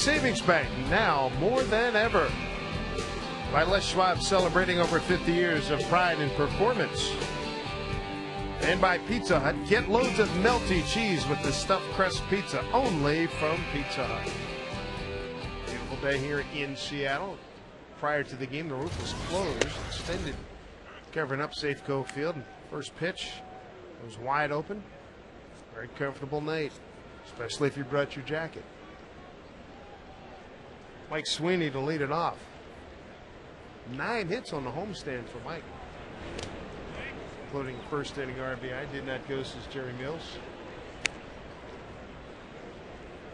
Savings Bank, now more than ever. By Les Schwab, celebrating over 50 years of pride and performance. And by Pizza Hut, get loads of melty cheese with the stuffed crust pizza, only from Pizza Hut. Beautiful day here in Seattle. Prior to the game, the roof was closed, extended, covering up Safeco Field. First pitch was wide open. Very comfortable night, especially if you brought your jacket. Mike Sweeney to lead it off. 9 hits on the homestand for Mike, including a first inning RBI. Did not go, says Jerry Mills.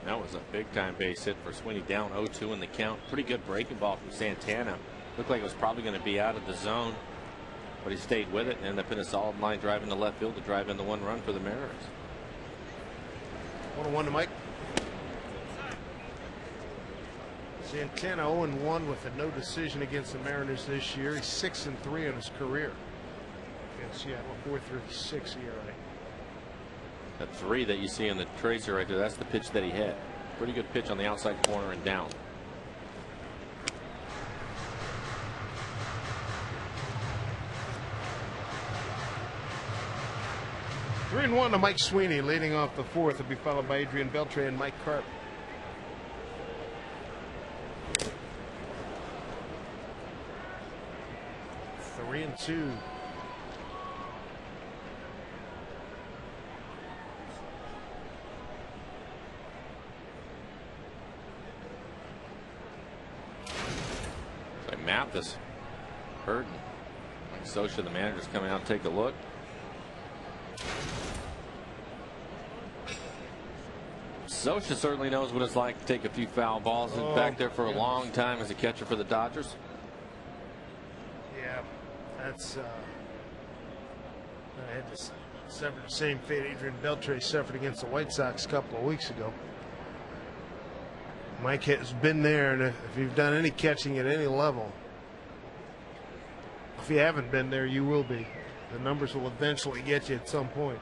That was a big time base hit for Sweeney, down 0-2 in the count. Pretty good breaking ball from Santana. Looked like it was probably going to be out of the zone, but he stayed with it and ended up in a solid line drive into left field to drive in the 1 run for the Mariners. 1-1 to Mike. Santana 0-1 with a no decision against the Mariners this year. He's 6-3 in his career against Seattle. 4.36 ERA. That 3 that you see in the tracer right there, that's the pitch that he hit. Pretty good pitch on the outside corner and down. Three and 1 to Mike Sweeney, leading off the 4th. Will be followed by Adrian Beltre and Mike Carp. 3-2. Like Mathis, Burton, like Socha, the manager's coming out to take a look. Socha certainly knows what it's like to take a few foul balls. And back there for a long time as a catcher for the Dodgers. Yeah, that's I had to suffer the same fate Adrian Beltre suffered against the White Sox a couple of weeks ago. Mike has been there, and if you've done any catching at any level, if you haven't been there, you will be. The numbers will eventually get you at some point.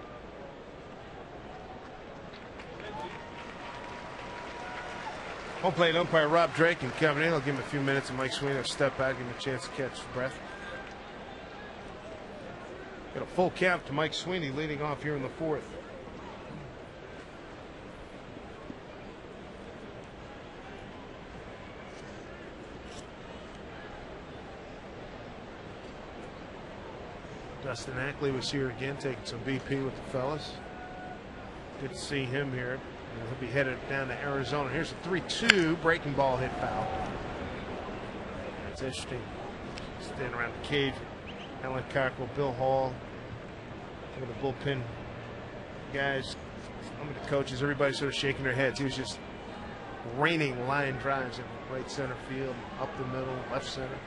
Home plate umpire Rob Drake and coming in. I'll give him a few minutes, and Mike Sweeney will step out, give him a chance to catch his breath. Got a full count to Mike Sweeney leading off here in the 4th. Dustin Ackley was here again, taking some BP with the fellas. Good to see him here. And he'll be headed down to Arizona. Here's a 3-2 breaking ball hit foul. That's interesting. Standing around the cage. Alan Cockrell, Bill Hall, some of the bullpen guys, some of the coaches, everybody sort of shaking their heads. He was just raining line drives in right center field, up the middle, left center.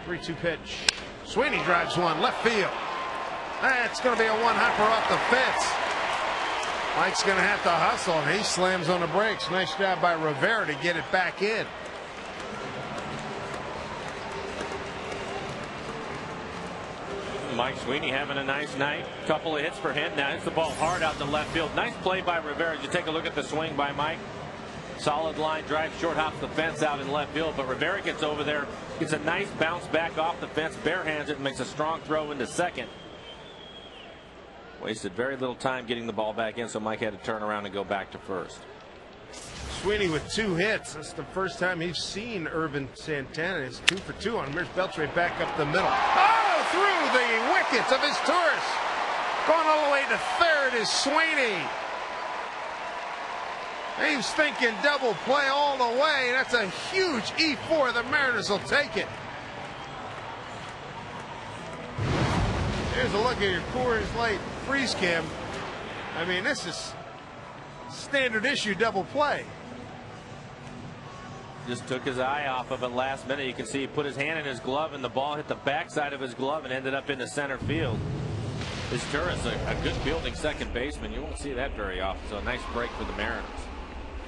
3-2 pitch. Sweeney drives one, left field. That's going to be a one-hopper off the fence. Mike's going to have to hustle, and he slams on the brakes. Nice job by Rivera to get it back in. Mike Sweeney having a nice night. Couple of hits for him. Now hits the ball hard out to left field. Nice play by Rivera. As you take a look at the swing by Mike. Solid line drive, short hops the fence out in left field, but Rivera gets over there, gets a nice bounce back off the fence, barehands it, and makes a strong throw into second. Wasted very little time getting the ball back in, so Mike had to turn around and go back to first. Sweeney with 2 hits. That's the first time he's seen Irvin Santana. It's 2 for 2 on him. Here's Beltre back up the middle. Oh, through the wickets of his Taurus. Going all the way to third is Sweeney. He's thinking double play all the way. That's a huge E4. The Mariners will take it. Here's a look at your Coors Light freeze cam. I mean, this is standard issue double play. Just took his eye off of it last minute. You can see he put his hand in his glove, and the ball hit the backside of his glove and ended up in the center field. This Turris, a good fielding second baseman. You won't see that very often, so a nice break for the Mariners.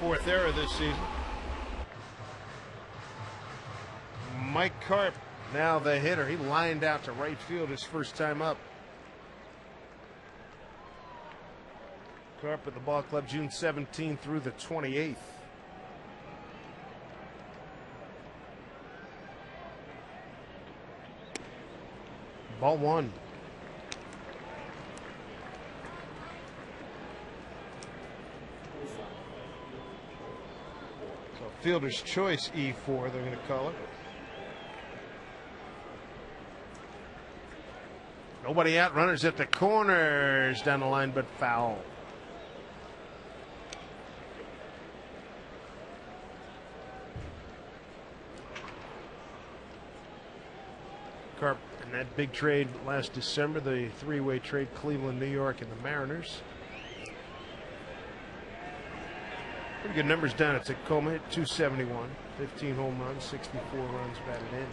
4th error this season. Mike Carp, now the hitter. He lined out to right field his first time up. Carp at the ball club June 17th through the 28th. Ball one. So fielder's choice E4, they're going to call it. Nobody out, runners at the corners, down the line, but foul. Carp in that big trade last December, the three-way trade, Cleveland, New York, and the Mariners. Pretty good numbers down at Tacoma, hit 271, 15 home runs, 64 runs batted in.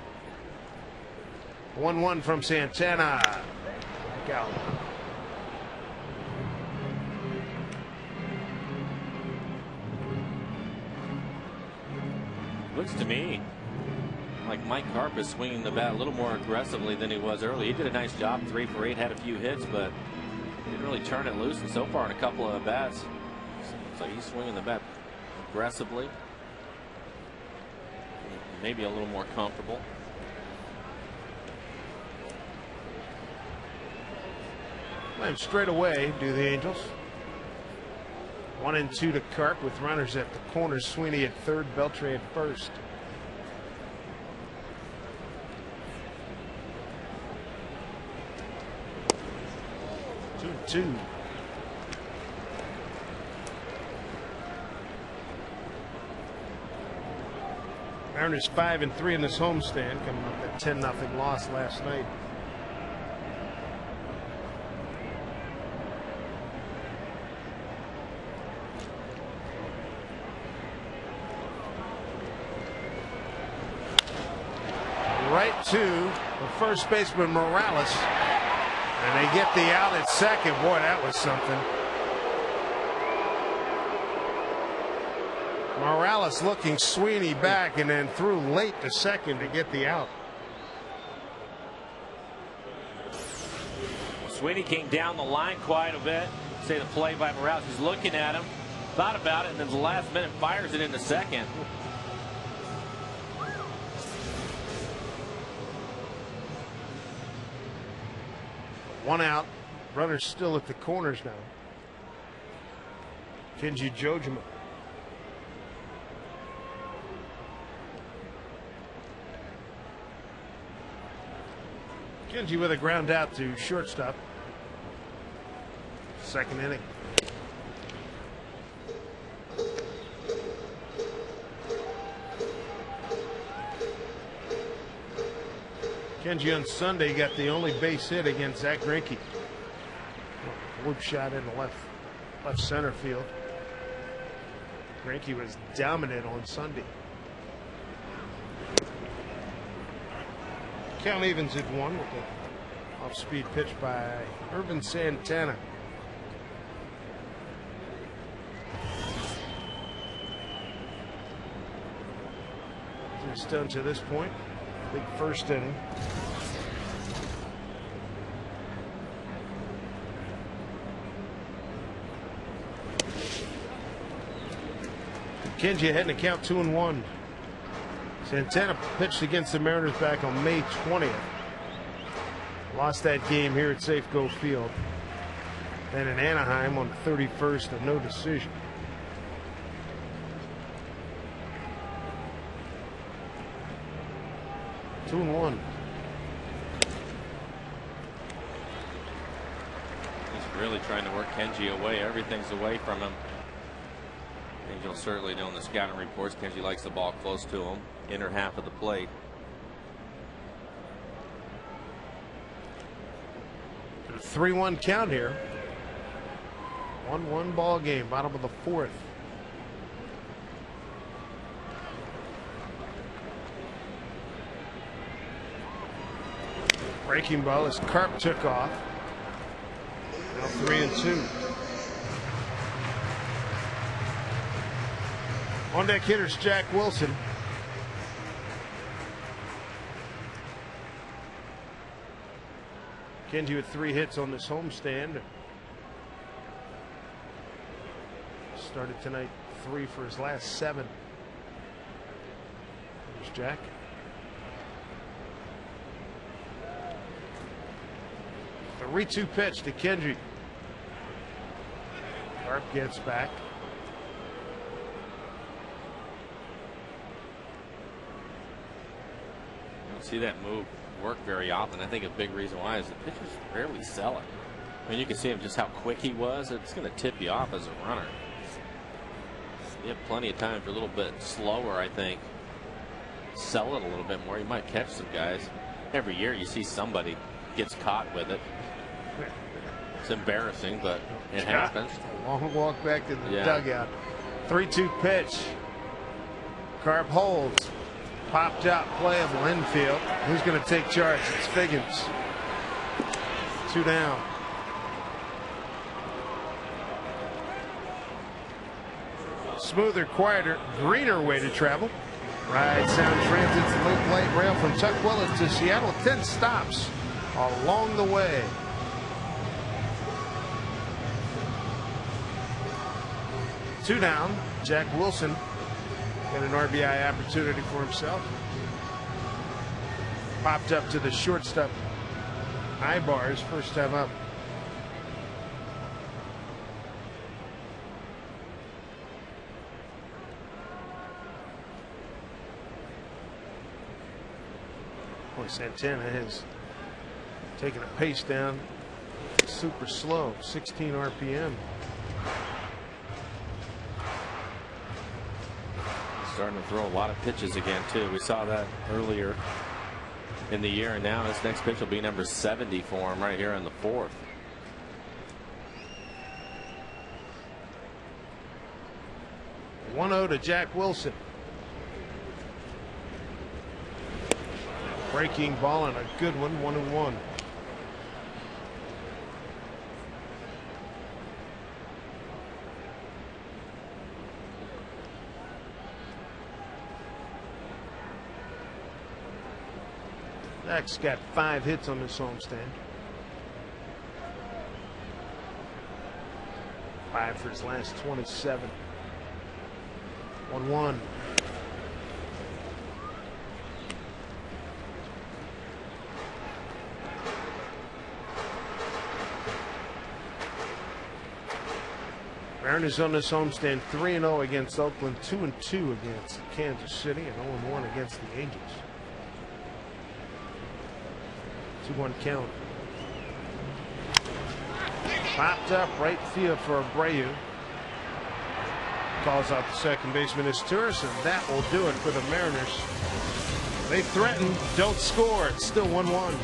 1-1 from Santana. Back out. Looks to me like Mike Carp is swinging the bat a little more aggressively than he was early. He did a nice job, 3 for 8, had a few hits, but didn't really turn it loose. And so far in a couple of bats, looks like he's swinging the bat aggressively, maybe a little more comfortable. And straight away do the Angels. 1-2 to Carp with runners at the corners. Sweeney at third, Beltre at first. Two. Mariners 5-3 in this homestand, coming up that 10-0 loss last night. Right to the first baseman Morales, and they get the out at second. Boy, that was something. Morales looking Sweeney back and then threw late to second to get the out. Sweeney came down the line quite a bit. Say the play by Morales. He's looking at him, thought about it, and then the last minute fires it into second. One out, runners still at the corners now. Kenji Jojima. Kenji with a ground out to shortstop. Second inning. Kenji on Sunday got the only base hit against Zach Greinke. Whoop shot in the left center field. Greinke was dominant on Sunday. Count evens at 1 with the off-speed pitch by Irvin Santana. It's done to this point. Big first inning. Kenji ahead in the count 2-1. Santana pitched against the Mariners back on May 20th. Lost that game here at Safeco Field. Then in Anaheim on the 31st, a no decision. Two and one. He's really trying to work Kenji away. Everything's away from him. Angels certainly know in the scouting reports Kenji likes the ball close to him, inner half of the plate. A 3-1 count here. 1-1 ball game, bottom of the fourth. Breaking ball as Carp took off. Now 3-2. On deck hitters Jack Wilson. Kenji with 3 hits on this homestand. Started tonight 3 for his last 7. Here's Jack. The 3-2 pitch to Kendry. Carp gets back. You don't see that move work very often. I think a big reason why is the pitchers rarely sell it. I mean, you can see him just how quick he was. It's going to tip you off as a runner. You have plenty of time for a little bit slower, I think. Sell it a little bit more. You might catch some guys. Every year you see somebody gets caught with it. It's embarrassing, but it happens. A long walk back to the dugout. 3-2 pitch. Carp holds. Popped out, playable infield. Who's going to take charge? It's Figgins. 2 down. Smoother, quieter, greener way to travel. Ride Sound Transit's low light rail from Tukwila to Seattle. 10 stops along the way. Two down. Jack Wilson got an RBI opportunity for himself. Popped up to the shortstop eye bars first time up. Boy, Santana has taken a pace down. Super slow, 16 RPM. Starting to throw a lot of pitches again, too. We saw that earlier in the year, and now his next pitch will be number 70 for him right here in the 4th. One 0 to Jack Wilson. Breaking ball and a good one, 1-1. Jack's got 5 hits on this homestand. 5 for his last 27. 1-1. Mariners on this homestand 3-0 against Oakland, 2-2 against Kansas City, and 0-1 against the Angels. 2-1 count. Popped up right field for Abreu. Calls out the second baseman is Turris, and that will do it for the Mariners. They threaten, don't score. It's still 1-1.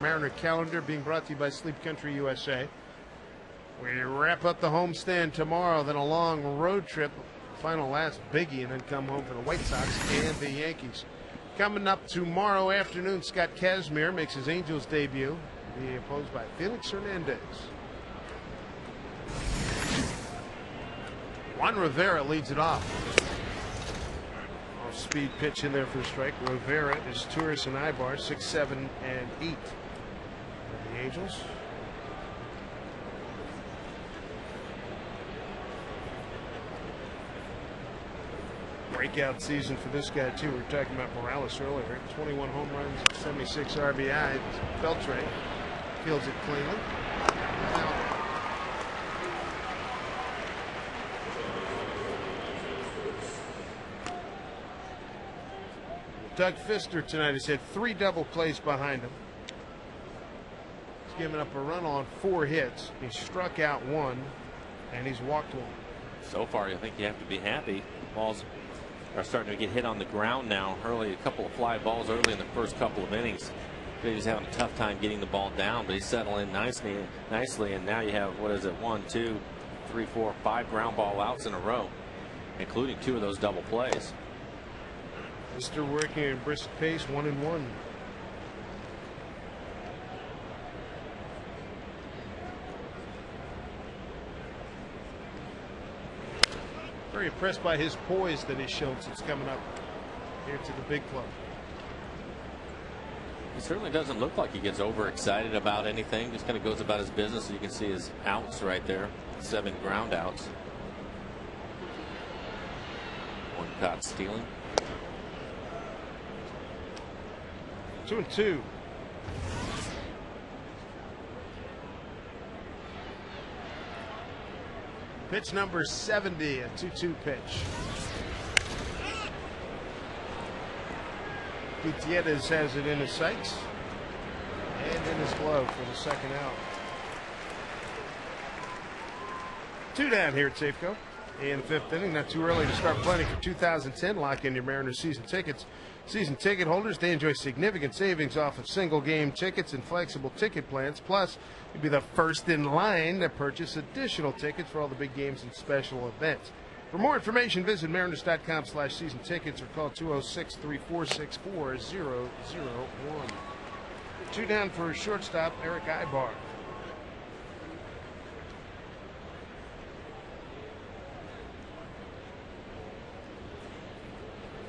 Mariner calendar being brought to you by Sleep Country USA. We wrap up the homestand tomorrow, then a long road trip, final last biggie, and then come home for the White Sox and the Yankees. Coming up tomorrow afternoon, Scott Kazmir makes his Angels debut. Be opposed by Felix Hernandez. Juan Rivera leads it off. Off-speed pitch in there for the strike. Rivera is Turris and Ibar, 6, 7, and 8 for the Angels. Breakout season for this guy too. We were talking about Morales earlier. 21 home runs, 76 RBI. Beltre fields it cleanly. Doug Fister tonight has had 3 double plays behind him. He's given up a run on 4 hits. He struck out 1, and he's walked 1. So far, I think you have to be happy. Balls are starting to get hit on the ground now. Early, a couple of fly balls early in the first couple of innings. He was having a tough time getting the ball down, but he's settling nicely. And now you have, what is it, 1, 2, 3, 4, 5 ground ball outs in a row, including 2 of those double plays. Mr. working at a brisk pace, 1-1. Very impressed by his poise that he's shown since coming up here to the big club. He certainly doesn't look like he gets overexcited about anything. Just kind of goes about his business. You can see his outs right there, 7 ground outs. 1 caught stealing. 2-2. Pitch number 70, a 2-2 pitch. Gutierrez has it in his sights and in his glove for the second out. 2 down here at Safeco in the 5th inning. Not too early to start planning for 2010. Lock in your Mariners season tickets. Season ticket holders, they enjoy significant savings off of single game tickets and flexible ticket plans. Plus, you'll be the first in line to purchase additional tickets for all the big games and special events. For more information, visit mariners.com/season tickets or call 206-3464-001. 2 down for shortstop Eric Ibar.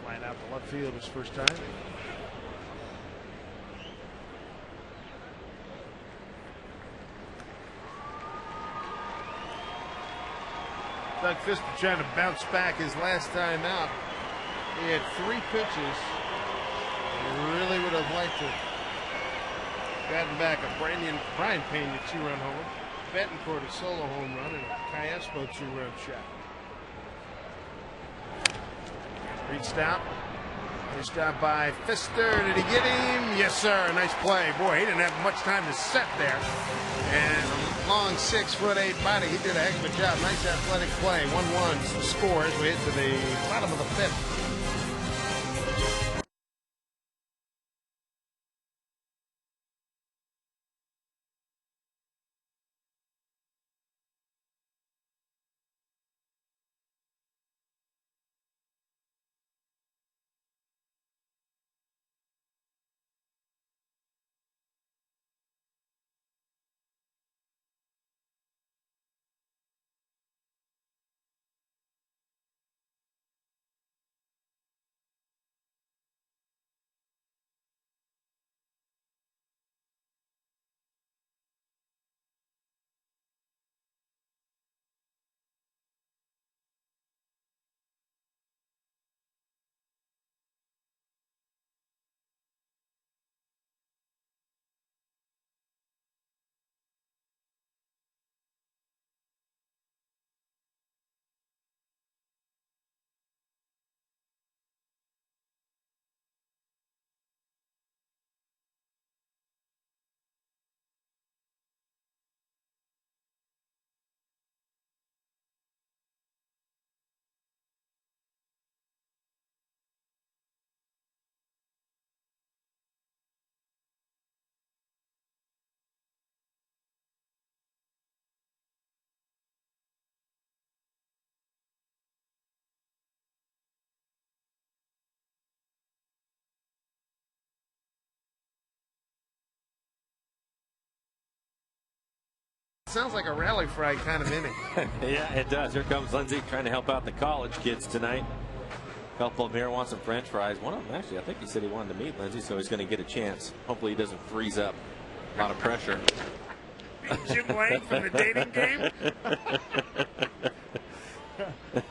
Flying out to left field his first time. Doug Fister trying to bounce back his last time out. He had 3 pitches. He really would have liked to gotten back a Brian Pena 2-run homer, Betancourt a solo home run, and a Cayespo 2-run shot. Reached out. Pushed out by Fister. Did he get him? Yes, sir. Nice play. Boy, he didn't have much time to set there. And a long 6'8" body. He did a heck of a job. Nice athletic play. 1-1 score as we hit to the bottom of the 5th. sounds like a rally fry kind of inning. Yeah, it does. Here comes Lindsay trying to help out the college kids tonight. A couple of them here want some French fries. One of them, actually, I think he said he wanted to meet Lindsay, so he's going to get a chance. Hopefully he doesn't freeze up. A lot of pressure. Jim Lang from the dating game.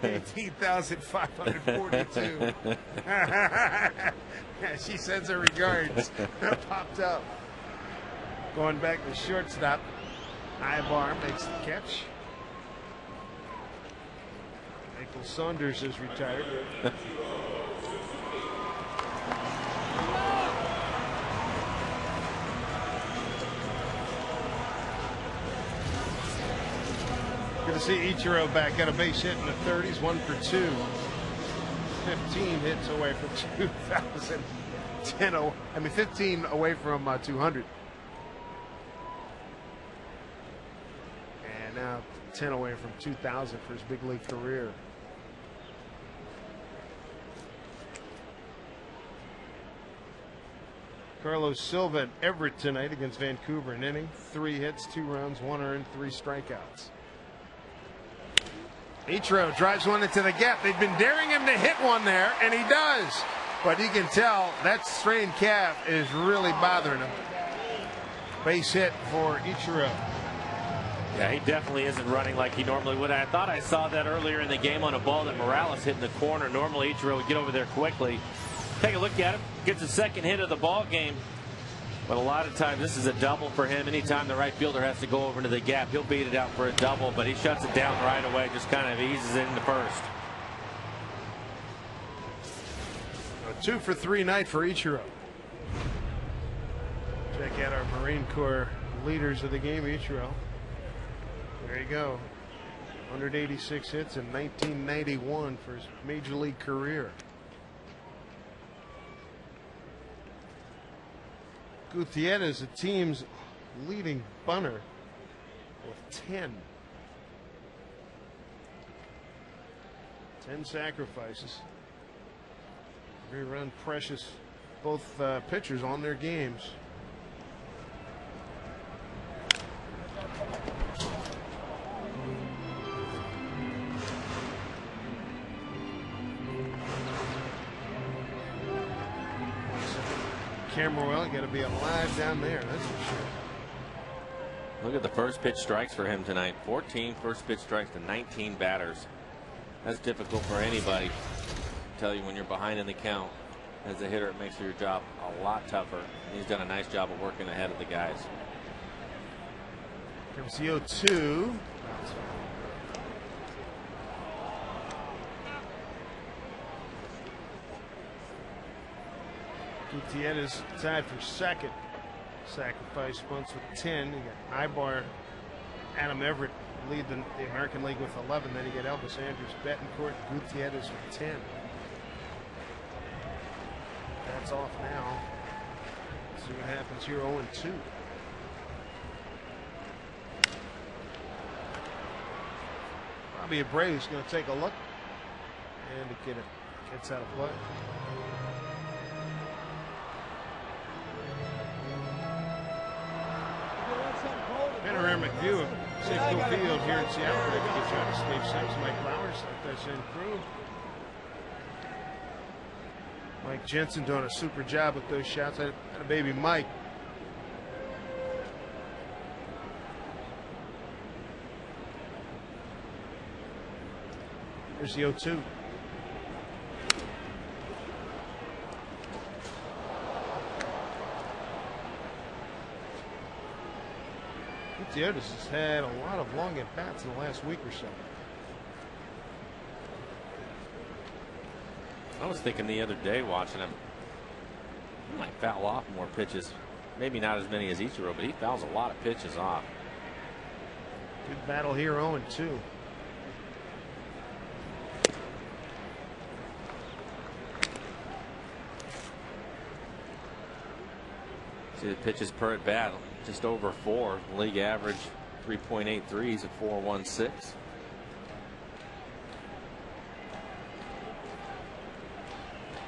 18,542. She sends her regards. Popped up. Going back to shortstop. Ibar makes the catch. Michael Saunders is retired. Good to see Ichiro back. Got a base hit in the 30s, 1 for 2. 15 hits away from 2,000. 15 away from 200. And now 10 away from 2,000 for his big league career. Carlos Silva and Everett tonight against Vancouver. An inning, 3 hits, 2 runs, 1 earned, 3 strikeouts. Ichiro drives one into the gap. They've been daring him to hit one there, and he does. But you can tell that strained calf is really bothering him. Base hit for Ichiro. Yeah, he definitely isn't running like he normally would. I thought I saw that earlier in the game on a ball that Morales hit in the corner. Normally Ichiro would get over there quickly. Take a look at him. Gets the second hit of the ball game. But a lot of times this is a double for him. Anytime the right fielder has to go over into the gap, he'll beat it out for a double, but he shuts it down right away, just kind of eases it into first. A 2 for 3 night for Ichiro. Check out our Marine Corps leaders of the game, Ichiro. There you go. 186 hits in 1991 for his major league career. Gutierrez, the team's leading bunter, with 10. 10 sacrifices. Very run precious, both pitchers on their games. Camera well, got to be alive down there, that's for sure. Look at the first pitch strikes for him tonight. 14 first pitch strikes to 19 batters. That's difficult for anybody. I tell you, when you're behind in the count as a hitter, it makes your job a lot tougher. He's done a nice job of working ahead of the guys. Comes the 0-2. Gutierrez tied for second. Sacrifice bunts with 10. You got Ibar, Adam Everett lead the American League with 11. Then you get Elvis Andrews, Betancourt, Gutierrez with 10. That's off now. See what happens here. 0-2. Bobby Abreu is going to take a look and to get it. Gets out of play. Panoramic view of Safeco Field here in Seattle. Thank you for joining us. Dave Sims, Mike Flowers, that's in crew. Mike Jensen doing a super job with those shots. And a baby Mike. Here's the 0-2. Gutierrez has had a lot of long at bats in the last week or so. I was thinking the other day watching him, he might foul off more pitches. Maybe not as many as Ichiro, but he fouls a lot of pitches off. Good battle here, 0-2. See the pitches per at bat, just over 4. League average 3.83s at 4.16.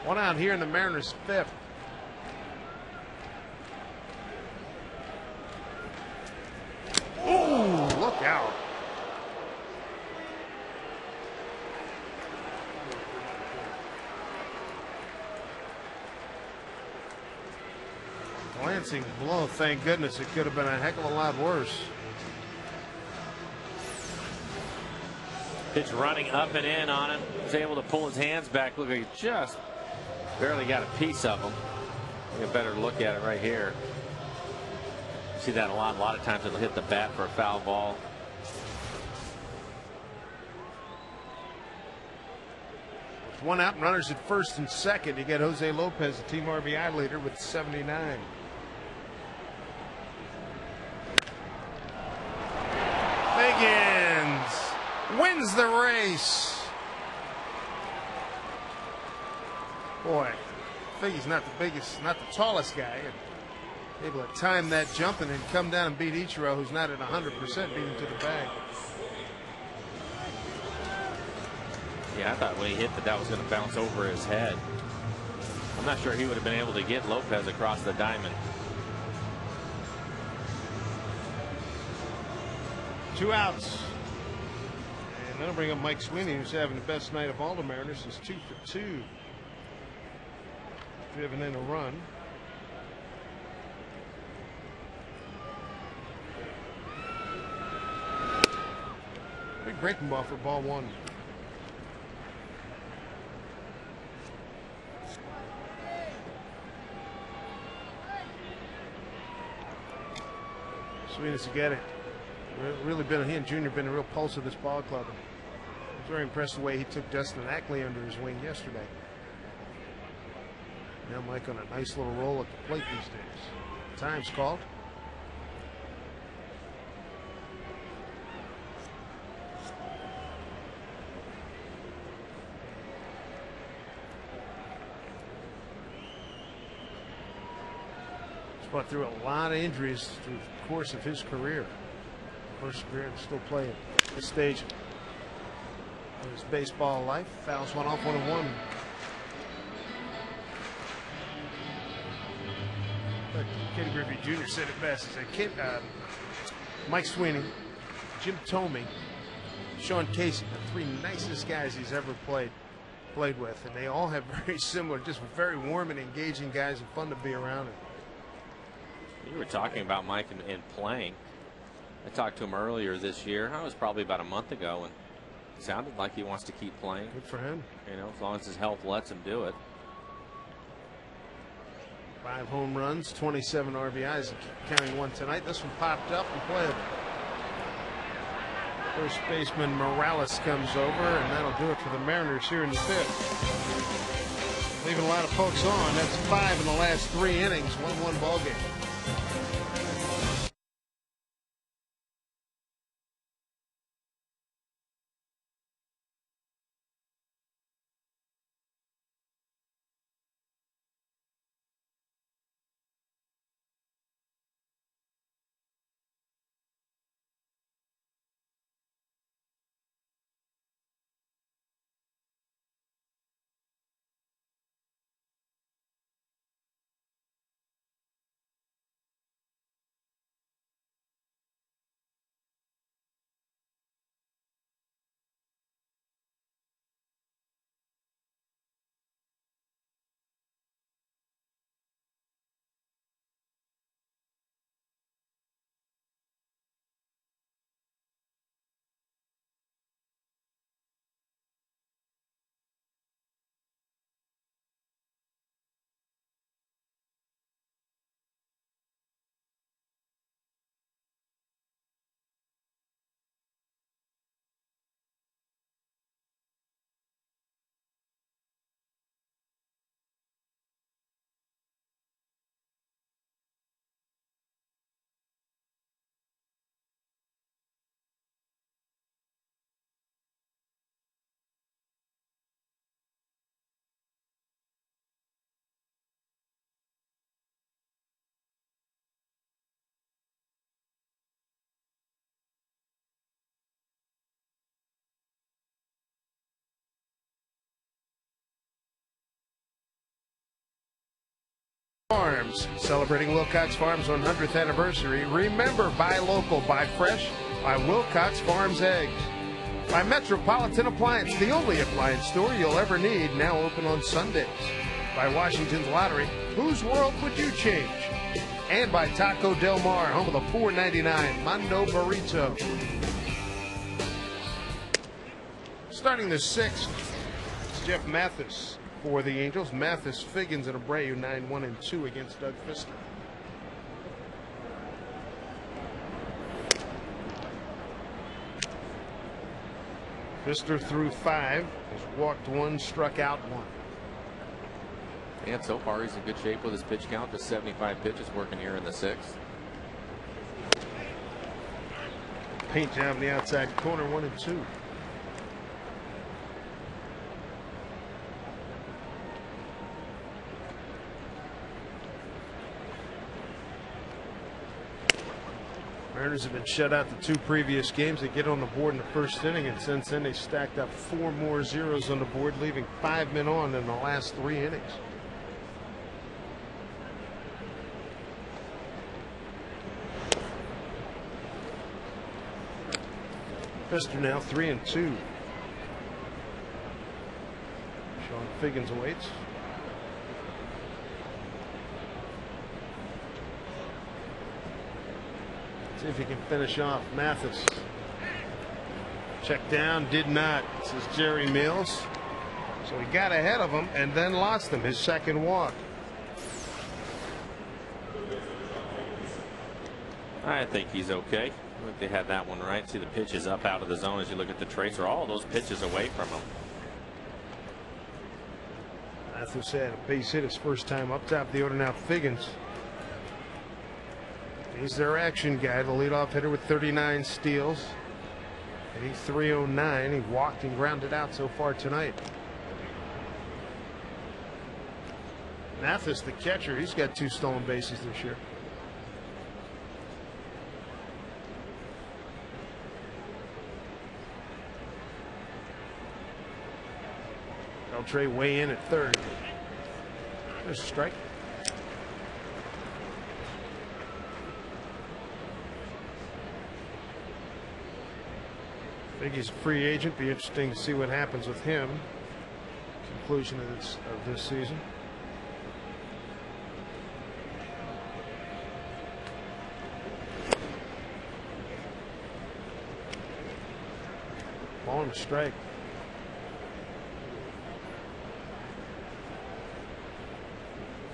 One out here in the Mariners' 5th. Ooh, look bouncing blow. Thank goodness. It could have been a heck of a lot worse. Pitch running up and in on him. Was able to pull his hands back. Look, he just barely got a piece of him. Get a better look at it right here. You see that a lot. A lot of times it'll hit the bat for a foul ball. With one out and runners at first and second, you get Jose Lopez, the team RBI leader, with 79. Higgins wins the race. Boy, Figgy's not the biggest, not the tallest guy, and able to time that jump and then come down and beat Ichiro, who's not at 100%, beat him to the bag. Yeah, I thought when he hit that was going to bounce over his head. I'm not sure he would have been able to get Lopez across the diamond. 2 outs. And that'll bring up Mike Sweeney, who's having the best night of all the Mariners. He's 2 for 2. Driven in a run. Big breaking ball for ball 1. Sweeney to get it. Really been, he and Junior been a real pulse of this ball club. I was very impressed the way he took Dustin Ackley under his wing yesterday. Now Mike on a nice little roll at the plate these days. Time's called. He's fought through a lot of injuries through the course of his career. First career and still playing at this stage of his baseball life. Fouls one off, 1-1. Kenny Griffey Jr. said it best. He said, Mike Sweeney, Jim Thome, Sean Casey, the 3 nicest guys he's ever played with, and they all have very similar, just very warm and engaging guys and fun to be around. You were talking about Mike and playing. I talked to him earlier this year. It was probably about a month ago, and it sounded like he wants to keep playing. Good for him. You know, as long as his health lets him do it. 5 home runs, 27 RBIs, counting one tonight. This one popped up and playable. First baseman Morales comes over, and that'll do it for the Mariners here in the 5th. Leaving a lot of folks on. That's 5 in the last 3 innings. 1-1 ball game. Farms, celebrating Wilcox Farms' 100th anniversary. Remember, buy local, buy fresh, buy Wilcox Farms eggs. By Metropolitan Appliance, the only appliance store you'll ever need, now open on Sundays. By Washington's Lottery, whose world would you change? and by Taco Del Mar, home of the $4.99 Mondo Burrito. Starting the sixth, it's Jeff Mathis for the Angels. Mathis, Figgins, and Abreu 9-1-2 against Doug Fister. Fister threw 5, has walked 1, struck out 1. And so far he's in good shape with his pitch count. Just 75 pitches working here in the sixth. Paint job in the outside corner, 1-2. Mariners have been shut out the 2 previous games. They get on the board in the first inning, and since then they stacked up 4 more zeros on the board, leaving 5 men on in the last 3 innings. Fister now 3-2. Sean Figgins waits. See if he can finish off Mathis. Check down, did not. This is Jerry Mills. So he got ahead of him and then lost him, his second walk. I think he's okay. I think they had that one right. See the pitch is up out of the zone as you look at the tracer. All those pitches away from him. Mathis had a base hit his first time up top of the order. Now Figgins. He's their action guy, the leadoff hitter with 39 steals. And he's 309. He walked and grounded out so far tonight. Mathis, the catcher, he's got 2 stolen bases this year. Beltre way in at third. There's a strike. Biggie's a free agent. Be interesting to see what happens with him. Conclusion of this season. Ball and a strike.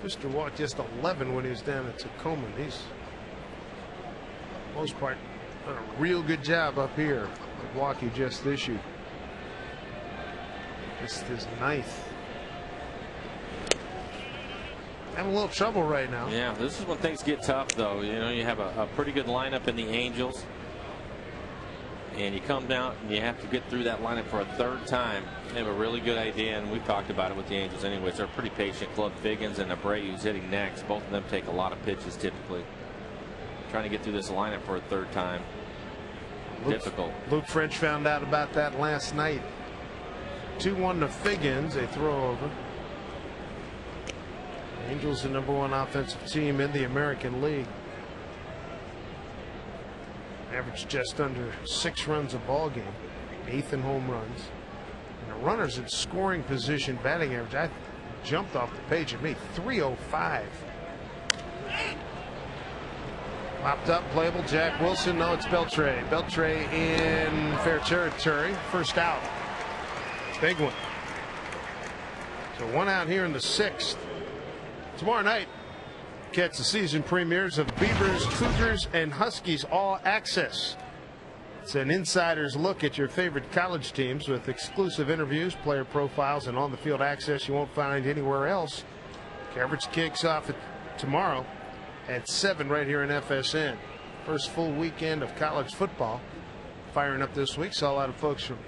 Fister walked just 11 when he was down at Tacoma. He's, for the most part, done a real good job up here. Milwaukee just issued. It's his 9th. Having a little trouble right now. Yeah, this is when things get tough, though. You know, you have a pretty good lineup in the Angels, and you come down and you have to get through that lineup for a 3rd time. They have a really good idea, and we've talked about it with the Angels anyways. They're a pretty patient club. Figgins and Abreu, who's hitting next. Both of them take a lot of pitches typically. Trying to get through this lineup for a 3rd time. Difficult. Luke French found out about that last night. 2-1 to Figgins. A throw over. Angels, the #1 offensive team in the American League. Averaged just under 6 runs a ball game. 8th in home runs. And the runners in scoring position batting average, I jumped off the page at me. 305. Popped up, playable. Jack Wilson. No, it's Beltre. Beltre in fair territory. First out. Big one. So 1 out here in the 6th. Tomorrow night, catch the season premieres of Beavers, Cougars, and Huskies All Access. It's an insider's look at your favorite college teams with exclusive interviews, player profiles, and on-the-field access you won't find anywhere else. Coverage kicks off tomorrow at 7 right here in FSN. First full weekend of college football firing up this week. Saw a lot of folks from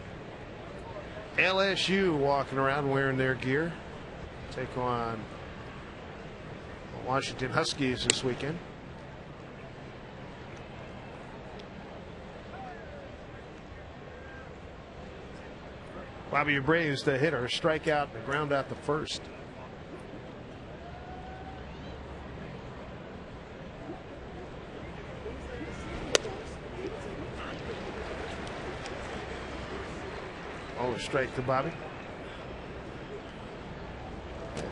LSU walking around wearing their gear. Take on the Washington Huskies this weekend. Bobby Abreu is the hitter. Strikeout and ground out the first. Oh, strike to Bobby.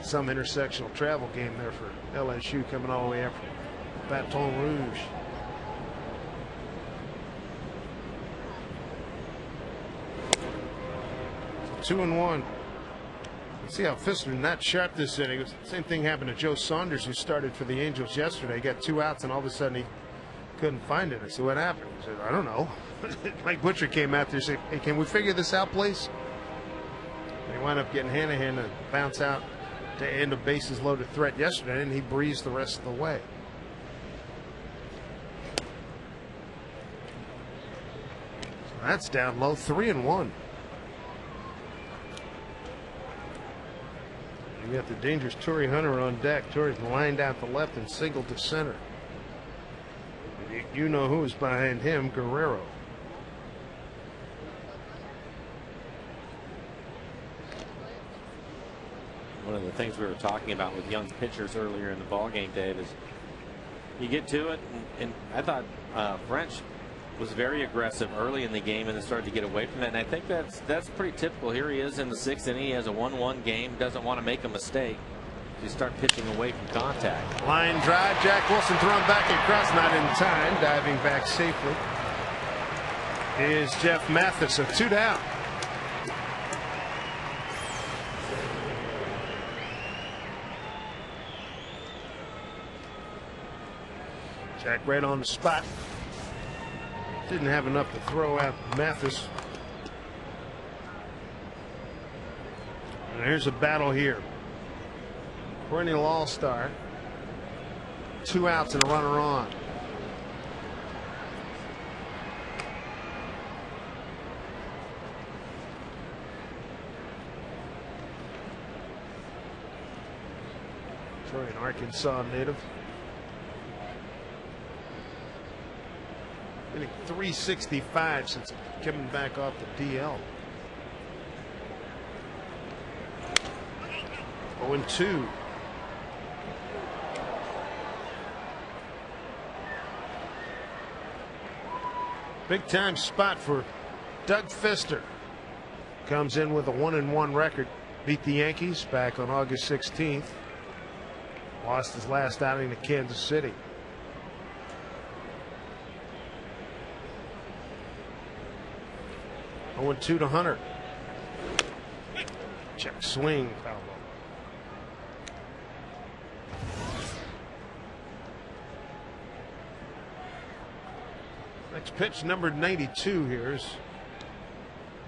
Some intersectional travel game there for LSU coming all the way up from Baton Rouge. So 2-1. See how Pfister not sharp this inning. Same thing happened to Joe Saunders, who started for the Angels yesterday. He got 2 outs, and all of a sudden he couldn't find it. I said, what happened? He said, I don't know. Mike Butcher came out there and said, hey, can we figure this out, please? And he wound up getting Hanahan to bounce out to end a bases loaded threat yesterday, and he breezed the rest of the way. So that's down low, 3-1. You got the dangerous Torrey Hunter on deck. Torrey's lined out to left and singled to center. You know who's behind him, Guerrero. One of the things we were talking about with young pitchers earlier in the ballgame, Dave, is you get to it, and I thought French was very aggressive early in the game and then started to get away from that. And I think that's pretty typical. Here he is in the 6th inning. He has a 1-1 game, doesn't want to make a mistake. You start pitching away from contact. Line drive, Jack Wilson thrown back across, not in time, diving back safely is Jeff Mathis, so 2 down. Jack right on the spot. Didn't have enough to throw out Mathis. And here's a battle here. Perennial All-Star. 2 outs and a runner on. Troy, an Arkansas native. Hitting .365 since coming back off the DL. 0-2. Big time spot for Doug Pfister. Comes in with a 1-1 record. Beat the Yankees back on August 16th. Lost his last outing to Kansas City. Oh, 2 to Hunter. Check swing, foul ball. Next pitch, numbered 92 here. Is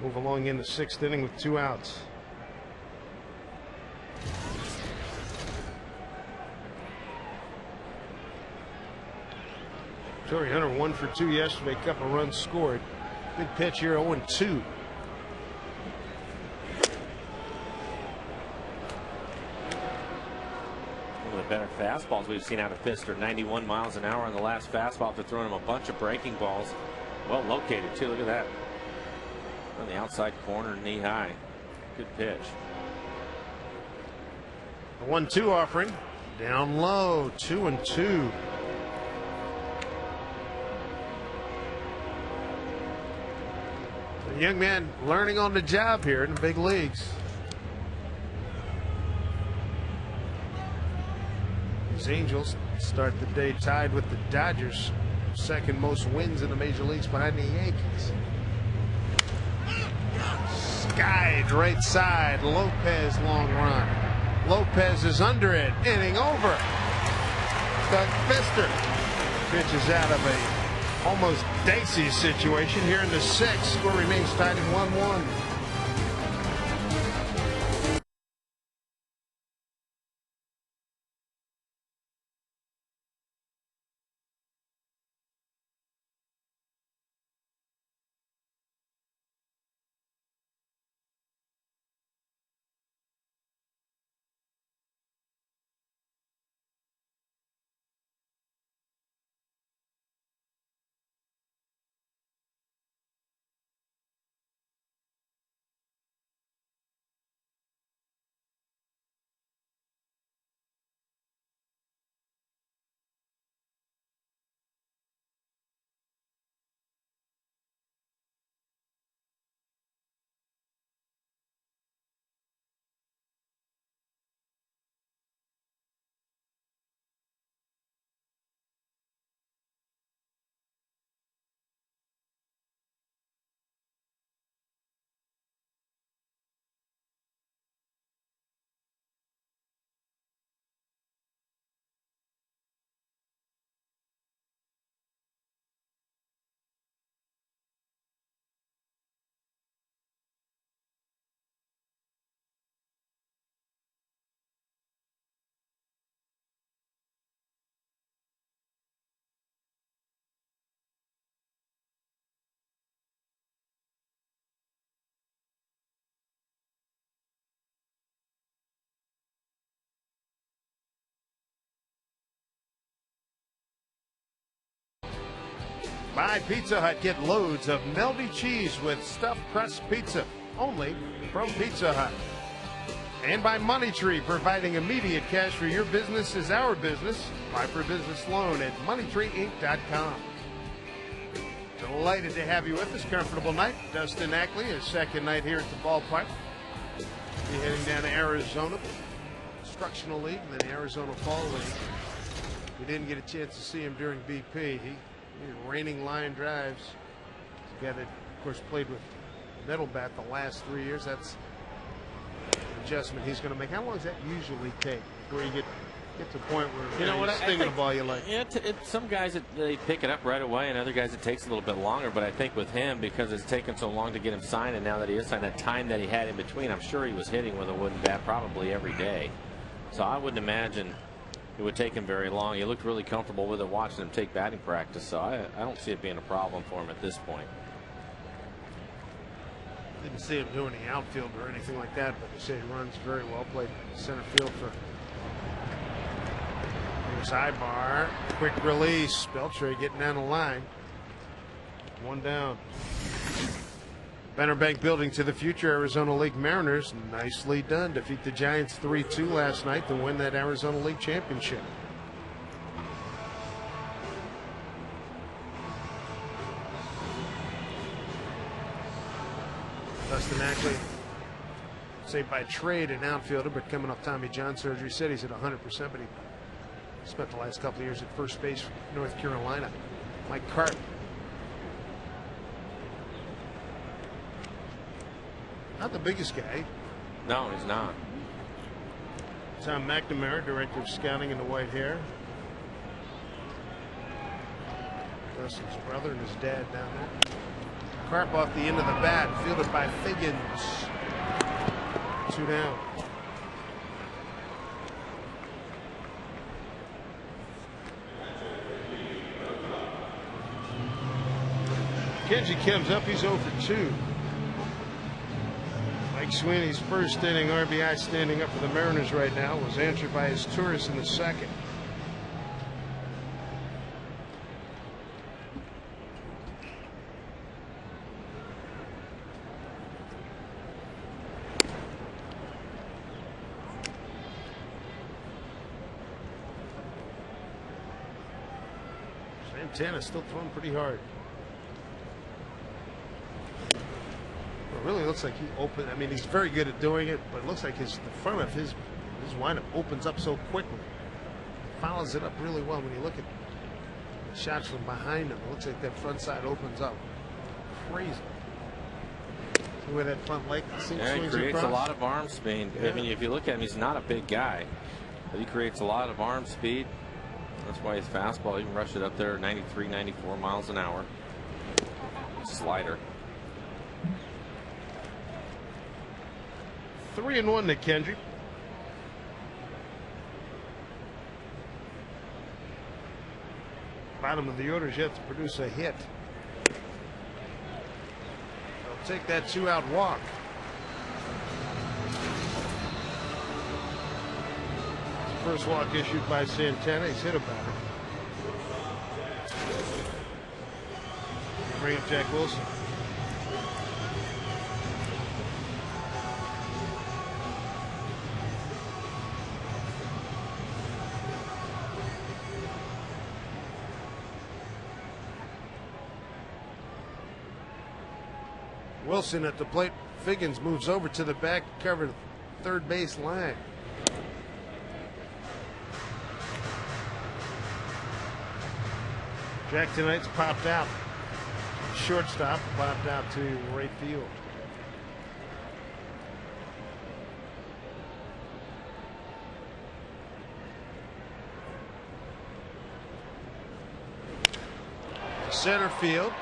move along in the 6th inning with 2 outs. Torrey Hunter 1 for 2 yesterday, couple runs scored. Big pitch here, 0-2. One of the better fastballs we've seen out of Pfister. 91 miles an hour on the last fastball after throwing him a bunch of breaking balls. Well located too. Look at that. On the outside corner, knee high. Good pitch. The 1-2 offering. Down low, 2-2. The young man learning on the job here in the big leagues. These Angels start the day tied with the Dodgers, 2nd most wins in the major leagues behind the Yankees. Skied right side, Lopez long run. Lopez is under it, inning over. Doug Pfister pitches out of a almost dicey situation here in the 6th. Score remains tied at 1-1. By Pizza Hut, get loads of melty cheese with stuffed crust pizza, only from Pizza Hut. And by Money Tree, providing immediate cash for your business is our business. Apply for a business loan at moneytreeinc.com. Delighted to have you with us. Comfortable night. Dustin Ackley, his second night here at the ballpark. Be heading down to Arizona, Instructional League, and then the Arizona Fall League. We didn't get a chance to see him during BP. He reigning line drives. He's a guy that, of course, played with middle bat the last 3 years. That's an adjustment he's going to make. How long does that usually take before you get to the point where you're stinging the ball you like? Yeah, some guys they pick it up right away, and other guys it takes a little bit longer. But I think with him, because it's taken so long to get him signed, and now that he is signed, that time that he had in between, I'm sure he was hitting with a wooden bat probably every day. So I wouldn't imagine it would take him very long. He looked really comfortable with it watching him take batting practice. So I don't see it being a problem for him at this point. Didn't see him doing the outfield or anything like that, but they say he runs very well. Played center field for. Here's Ibar. Quick release. Beltre getting down the line. One down. Banner Bank building to the future. Arizona League Mariners, nicely done. Defeat the Giants 3-2 last night to win that Arizona League championship. Dustin Ackley, say by trade an outfielder, but coming off Tommy John surgery, said he's at 100%, but he spent the last couple of years at first base for North Carolina. Mike Carp. Not the biggest guy. No, he's not. Tom McNamara, director of scouting in the white hair. Dustin's brother and his dad down there. Carp off the end of the bat, fielded by Figgins. 2 down. Kenji comes up, he's 0 for 2. Mike Sweeney's first inning RBI standing up for the Mariners right now was answered by his tourist in the second. Santana still throwing pretty hard. It really looks like he opened. I mean, he's very good at doing it, but it looks like the front of his windup opens up so quickly. Follows it up really well. When you look at the shots from behind him, it looks like that front side opens up. Crazy. See where that front leg swings he creates across? a lot of arm speed. Yeah. I mean, if you look at him, he's not a big guy, but he creates a lot of arm speed. That's why his fastball, he can rush it up there 93, 94 miles an hour. Slider. 3-1 to Kendrick. Bottom of the order is yet to produce a hit. They'll take that 2-out walk. First walk issued by Santana. He's hit a batter. Bring up Jack Wilson. Wilson at the plate. Figgins moves over to the back, covered third base line. Jack tonight's popped out. Shortstop popped out to right field. Center field.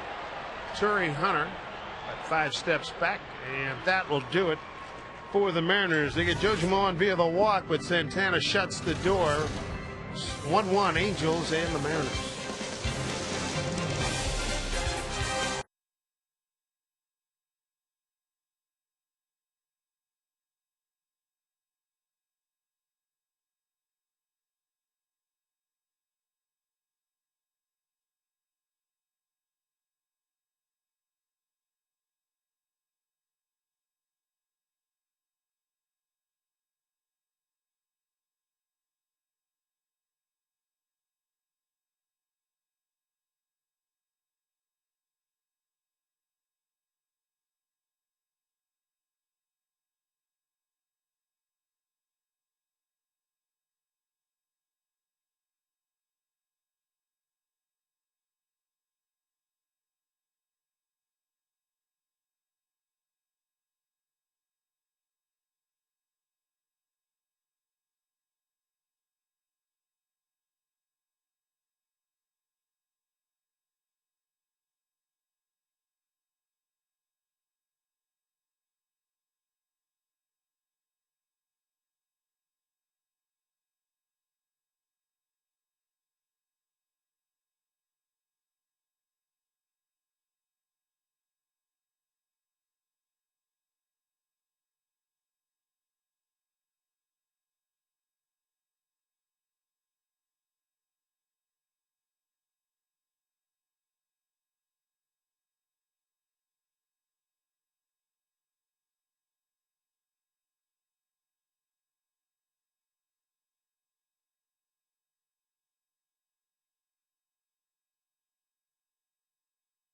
Turing Hunter at 5 steps back, and that will do it for the Mariners. They get Jojo on via the walk, but Santana shuts the door. 1-1 Angels and the Mariners.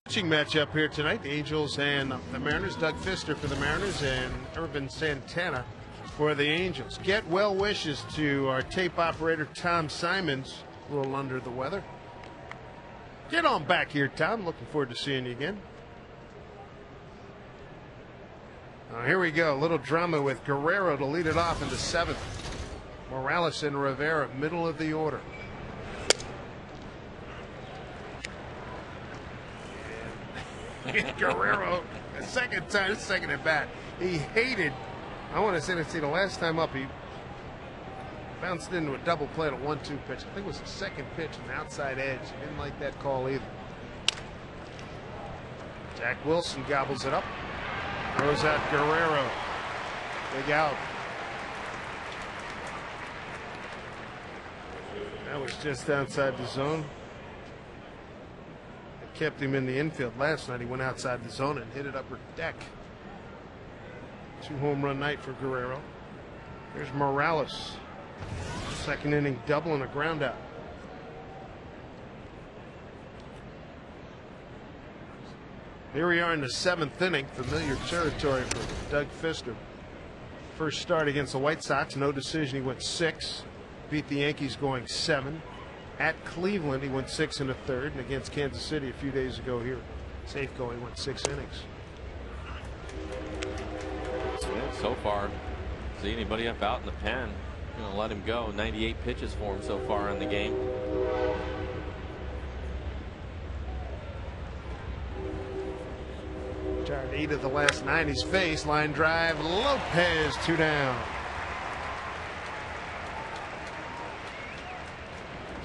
Pitching matchup here tonight, the Angels and the Mariners. Doug Fister for the Mariners and Irvin Santana for the Angels. Get well wishes to our tape operator Tom Simons, a little under the weather. Get on back here, Tom. Looking forward to seeing you again. Here we go. A little drama with Guerrero to lead it off in the 7th. Morales and Rivera, middle of the order. Guerrero, a second at bat. He hated, I want to say the last time up, he bounced into a double play at a 1-2 pitch. I think it was the second pitch, an outside edge. He didn't like that call either. Zach Wilson gobbles it up. Throws out Guerrero. Big out. That was just outside the zone. It kept him in the infield last night. He went outside the zone and hit it upper deck. 2-home run night for Guerrero. Here's Morales. Second inning double and a ground out. Here we are in the 7th inning. Familiar territory for Doug Fister. First start against the White Sox, no decision. He went 6. Beat the Yankees going 7. At Cleveland, he went 6 1/3. And against Kansas City a few days ago here, Safeco, he went 6 innings. So far, see anybody up out in the pen, gonna let him go. 98 pitches for him so far in the game. Retired 8 of the last 9 he's faced. Line drive, Lopez, 2 down.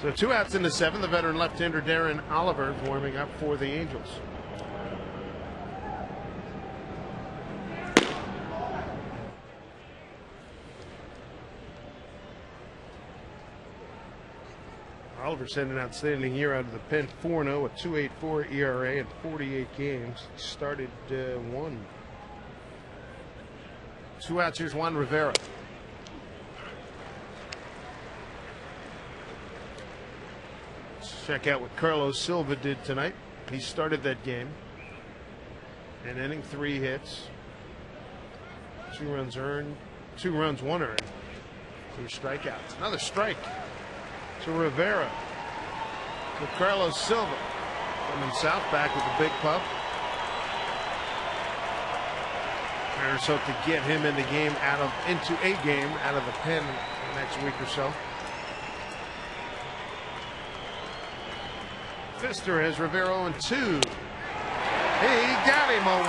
So 2 outs in the 7th. The veteran left-hander Darren Oliver warming up for the Angels. Oliver's had an outstanding year out of the pen. 4-0, a 2.84 ERA in 48 games. He started 1. 2 outs. Here's Juan Rivera. Let's check out what Carlos Silva did tonight. He started that game. An inning, 3 hits, 2 runs earned, 2 runs, 1 earned, 2 strikeouts. Another strike to Rivera. To Carlos Silva. Coming south back with a big puff. Mariners hope to get him in the game into a game out of the pen the next week or so. Fister has Rivera on 2. He got him a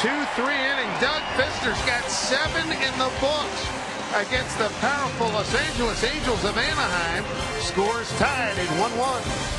1-2-3 inning. Doug Fister's got 7 in the books against the powerful Los Angeles Angels of Anaheim. Scores tied at 1-1.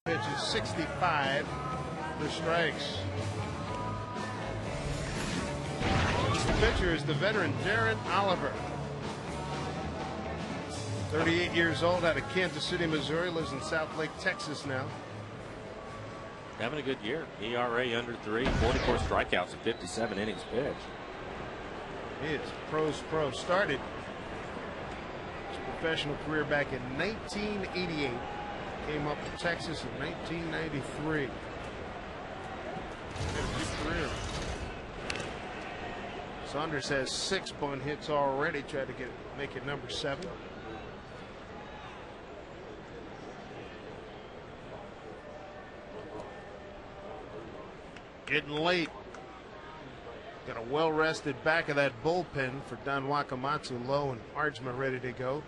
Pitch is 65 for strikes. The pitcher is the veteran Darren Oliver. 38 years old, out of Kansas City, Missouri, lives in Southlake, Texas now. Having a good year. ERA under 3, 44 strikeouts and 57 innings pitched. He is pro's pro. Started his professional career back in 1988. Came up to Texas in 1993. Had a good career. Saunders has 6 bunt hits already. Tried to make it number 7. Getting late. Got a well-rested back of that bullpen for Don Wakamatsu. Lowe and Ardsma ready to go.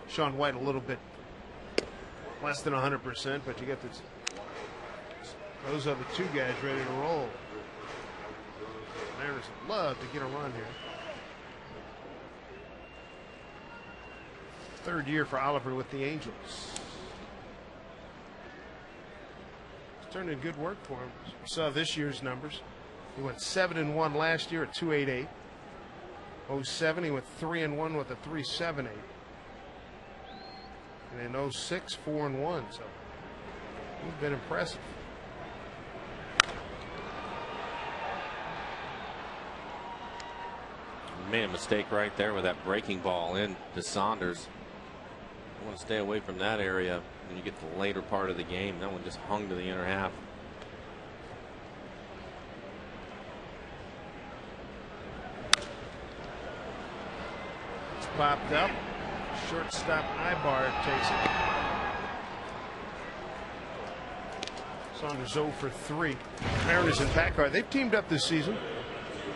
Sean White a little bit less than 100%, but you get this. Those are the 2 guys ready to roll. Mariners love to get a run here. 3rd year for Oliver with the Angels. It's turned in good work for him. We saw this year's numbers. He went 7-1 last year at 2.88. 07 he went 3-1 with a 3.78. And in 06, 4-1. So he's been impressive. Made a mistake right there with that breaking ball in to Saunders. You want to stay away from that area when you get to the later part of the game. That one just hung to the inner half. It's popped up. Shortstop Ibar takes it. Saunders 0 for 3. Mariners and Packard, they've teamed up this season.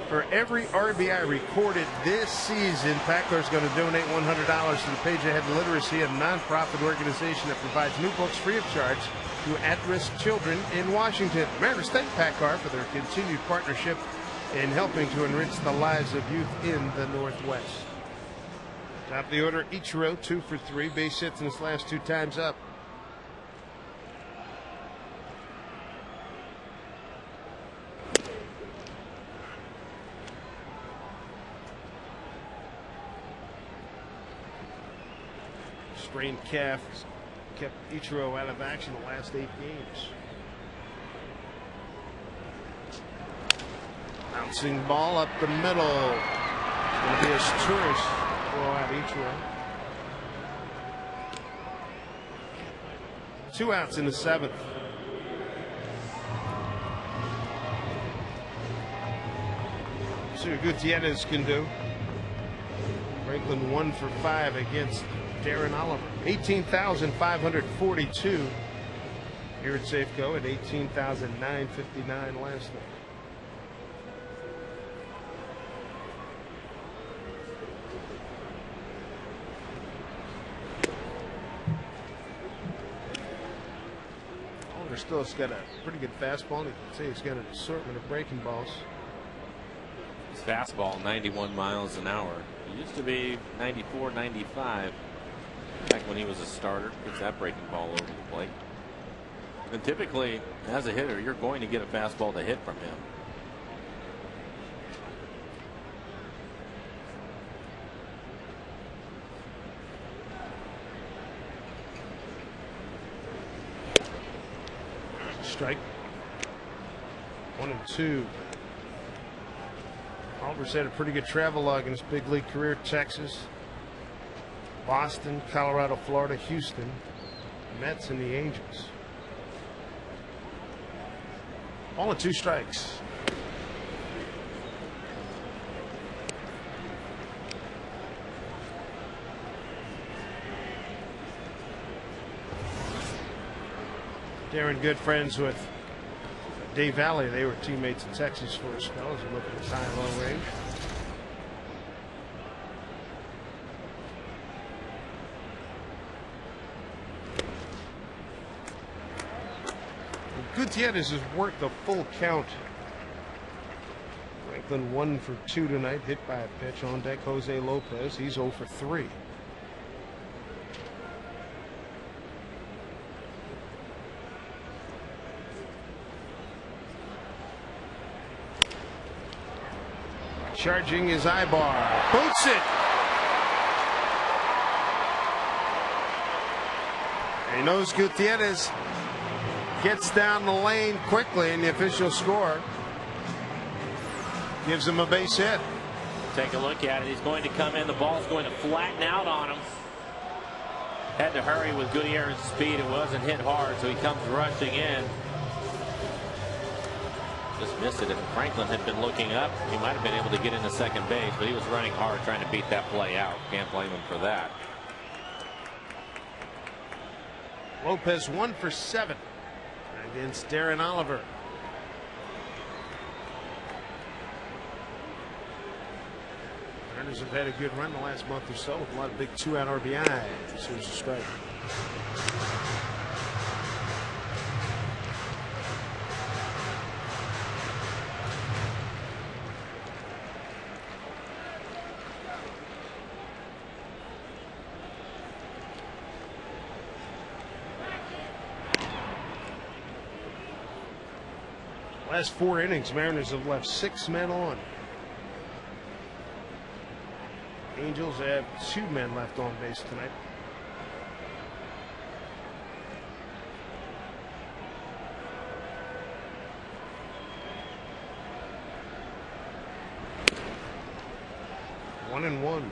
For every RBI recorded this season, Packard's going to donate $100 to the Page Ahead Literacy, a nonprofit organization that provides new books free of charge to at-risk children in Washington. Mariners thank Packard for their continued partnership in helping to enrich the lives of youth in the Northwest. Top of the order, Ichiro 2 for 3, base hits in his last 2 times up. Sprained calf kept Ichiro out of action the last 8 games. Bouncing ball up the middle. Going to be a tourist throw out Ichiro. 2 outs in the 7th. See what Gutierrez can do. Franklin 1 for 5 against Darren Oliver. 18,542 here at Safeco, at 18,959 last night. Oliver still's got a pretty good fastball. You can see he's got an assortment of breaking balls. His fastball 91 miles an hour. It used to be 94, 95. Back when he was a starter, gets that breaking ball over the plate. And typically, as a hitter, you're going to get a fastball to hit from him. Strike. 1-2. Oliver's had a pretty good travel log in his big league career. Texas, Boston, Colorado, Florida, Houston, Mets, and the Angels. All in 2 strikes. Darren, good friends with Dave Valley. They were teammates in Texas for a spell as you look at his high and low range. Gutierrez has worked the full count. Franklin 1 for 2 tonight, hit by a pitch. On deck, Jose Lopez. He's 0 for 3. Charging his Ibar. Boots it. He knows Gutierrez gets down the lane quickly, and the official score gives him a base hit. Take a look at it. He's going to come in. The ball's going to flatten out on him. Had to hurry with Gutierrez's speed. It wasn't hit hard, so he comes rushing in. Just missed it. If Franklin had been looking up, he might have been able to get into second base, but he was running hard trying to beat that play out. Can't blame him for that. Lopez 1 for 7 against Darren Oliver. Mariners have had a good run the last month or so with a lot of big 2-out RBIs. Here's a strike. Last 4 innings, Mariners have left 6 men on. Angels have 2 men left on base tonight. One and one.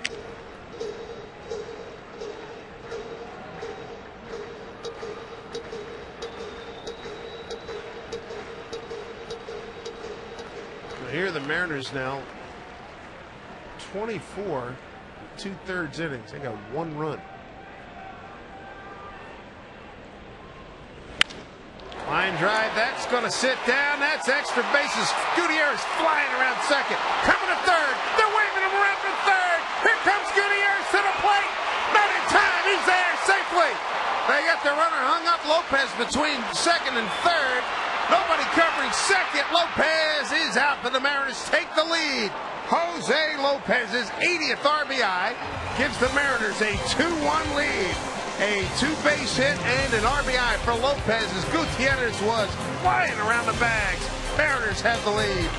Here are the Mariners now, 24 2/3 innings. They got 1 run. Line drive, that's going to sit down. That's extra bases. Gutierrez flying around second. Coming to third. They're waving him around for third. Here comes Gutierrez to the plate. Not in time. He's there safely. They got the runner hung up. Lopez between second and third. Nobody covering second. Lopez is out, but the Mariners take the lead. Jose Lopez's 80th RBI gives the Mariners a 2-1 lead. A 2-base hit and an RBI for Lopez as Gutierrez was flying around the bags. Mariners have the lead.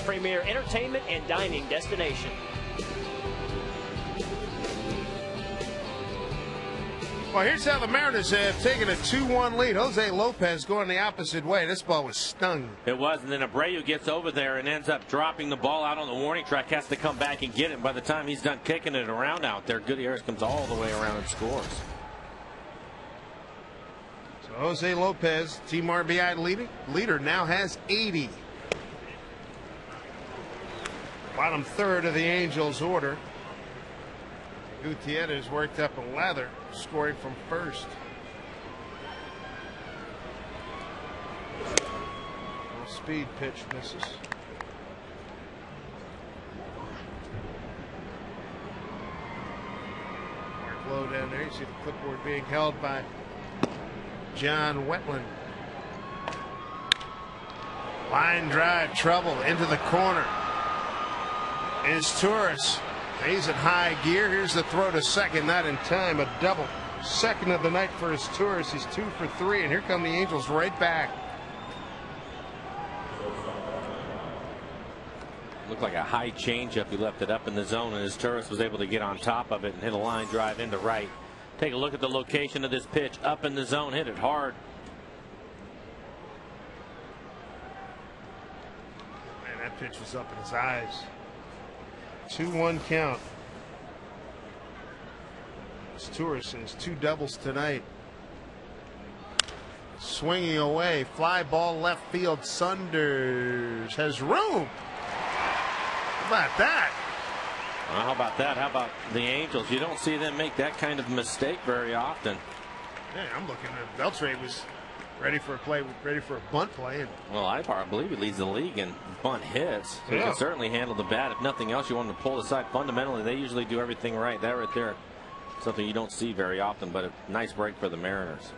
Premier entertainment and dining destination. Well, here's how the Mariners have taken a 2-1 lead. Jose Lopez going the opposite way. This ball was stung. It was, and then Abreu gets over there and ends up dropping the ball out on the warning track. Has to come back and get it. By the time he's done kicking it around out there, Gutierrez comes all the way around and scores. So Jose Lopez, team RBI leader, now has 80. Bottom third of the Angels' order. Gutierrez worked up a lather, scoring from first. Speed pitch misses. Low down there. You see the clipboard being held by John Wetland. Line drive, trouble into the corner. Is Torres. He's in high gear. Here's the throw to second, not in time. A double. Second of the night for his Torres. He's 2 for 3, and here come the Angels right back. Looked like a high changeup. He left it up in the zone, and his Torres was able to get on top of it and hit a line drive into right. Take a look at the location of this pitch. Up in the zone, hit it hard. Man, that pitch was up in his eyes. 2-1 count. It's Torres and his 2 doubles tonight. Swinging away, fly ball left field. Sunders has room. How about that? Well, how about that? How about the Angels? You don't see them make that kind of mistake very often. Man, I'm looking at Beltre was ready for a play, ready for a bunt play. And well, I believe he leads the league in bunt hits. So he can certainly handle the bat. If nothing else, you want him to pull aside. Fundamentally, they usually do everything right. That right there, something you don't see very often, but a nice break for the Mariners.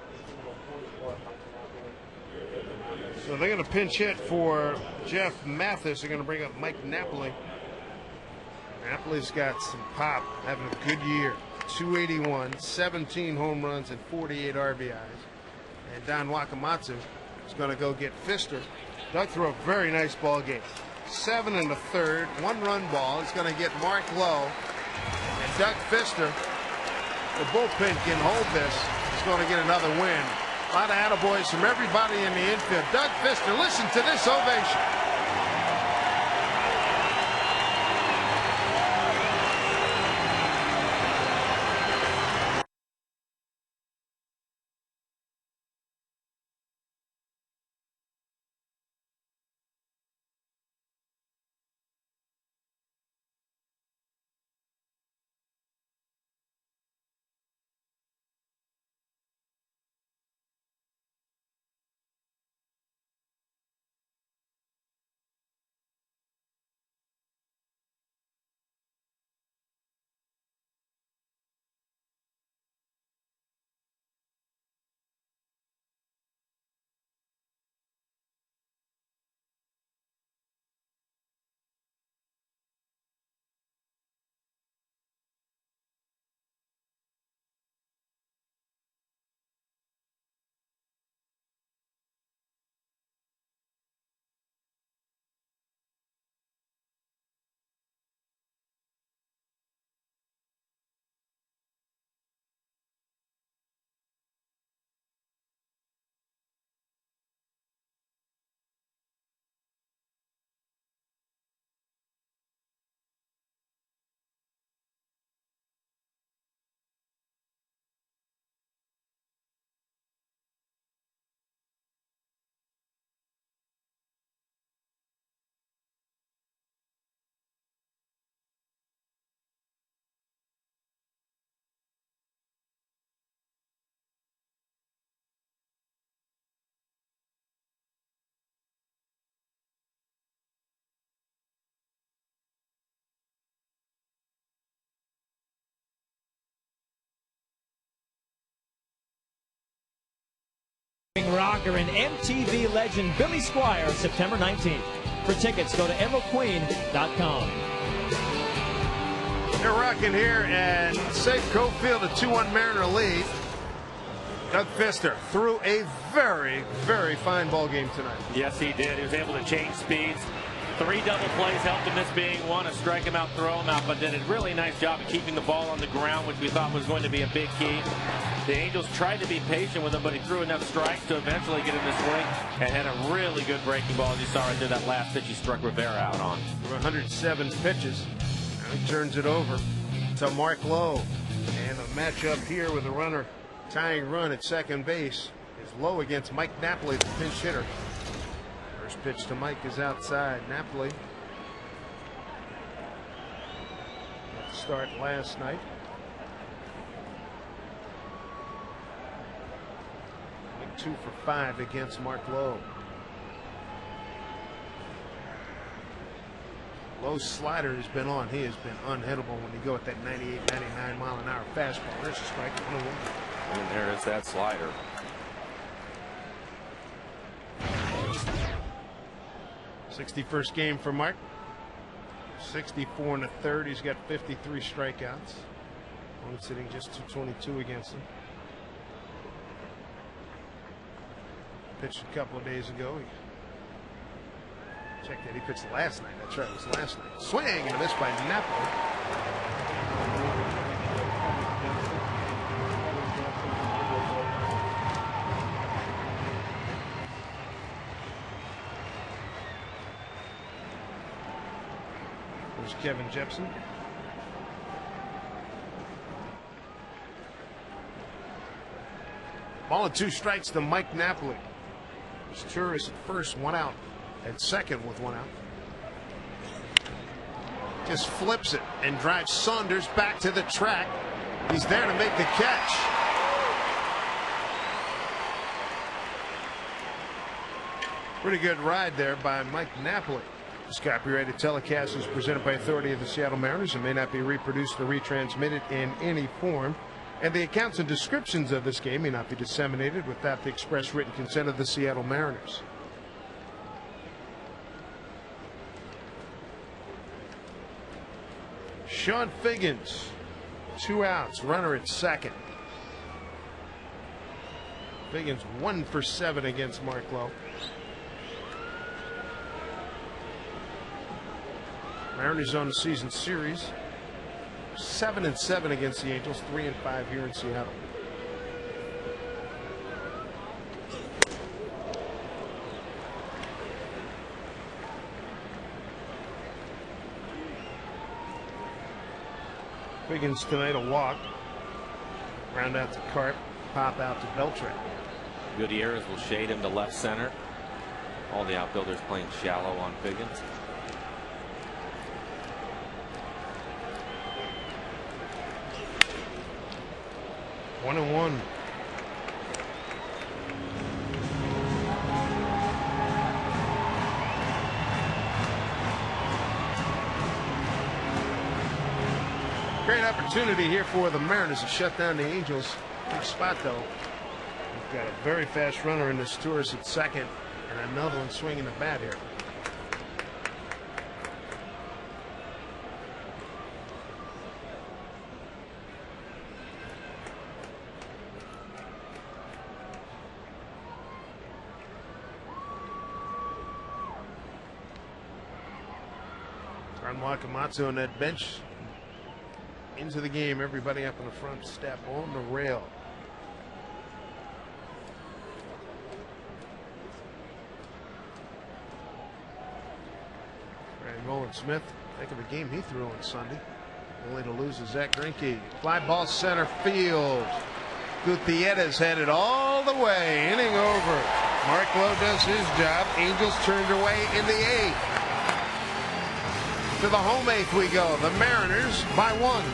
so they're going to pinch hit for Jeff Mathis. They're going to bring up Mike Napoli. Napoli's got some pop, having a good year. 281, 17 home runs, and 48 RBIs. And Don Wakamatsu is going to go get Pfister. Doug threw a very nice ball game. 7 1/3, 1-run ball. He's going to get Mark Lowe. And Doug Pfister, the bullpen can hold this. He's going to get another win. A lot of attaboys from everybody in the infield. Doug Pfister, listen to this ovation. Rocker and MTV legend Billy Squier, September 19th. For tickets, go to emeraldqueen.com. They're rocking here at Safeco Field, a 2-1 Mariner lead. Doug Pfister threw a very, very fine ball game tonight. Yes, he did. He was able to change speeds. 3 double plays helped him miss being one, a strike him out, throw him out, but did a really nice job of keeping the ball on the ground, which we thought was going to be a big key. The Angels tried to be patient with him, but he threw enough strikes to eventually get him to swing and had a really good breaking ball, as you saw right there, that last pitch he struck Rivera out on. 107 pitches. Now he turns it over to Mark Lowe. And a matchup here with a runner tying run at second base is Lowe against Mike Napoli, the pinch hitter. First pitch to Mike is outside. Napoli got the start last night. Mike 2 for 5 against Mark Lowe. Lowe's slider has been on. He has been unhittable when you go at that 98, 99 mile an hour fast. fastball. There's a strike. 1-1. And there is that slider. '61st game for Mark. 64 in the third. He's got 53 strikeouts. Only sitting just 222 against him. Pitched a couple of days ago. Check that. He pitched last night. That's right. It was last night. Swing and a miss by Napoli. There's Kevin Jepson. Ball and 2 strikes to Mike Napoli. There's Turris at first, 1 out. At second with 1 out. Just flips it and drives Saunders back to the track. He's there to make the catch. Pretty good ride there by Mike Napoli. This copyrighted telecast is presented by authority of the Seattle Mariners and may not be reproduced or retransmitted in any form. And the accounts and descriptions of this game may not be disseminated without the express written consent of the Seattle Mariners. Sean Figgins, 2 outs, runner at second. Figgins 1 for 7 against Mark Lowe. Mariners on the season series, 7-7 against the Angels, 3-5 here in Seattle. Figgins tonight a walk. Round out to Carp, pop out to Beltran. Gutierrez will shade him to left center. All the outfielders playing shallow on Figgins. One and one. Great opportunity here for the Mariners to shut down the Angels. Big spot though. We've got a very fast runner in this Turris at second, and another one swinging the bat here. Ron Wakamatsu on that bench. Into the game, everybody up in the front step on the rail. Ryan Nolan-Smith, heck of a game he threw on Sunday. Only to lose to Zach Greinke. Fly ball center field. Gutierrez had it all the way. Inning over. Mark Lowe does his job. Angels turned away in the 8th. To the home 8th we go. The Mariners by 1.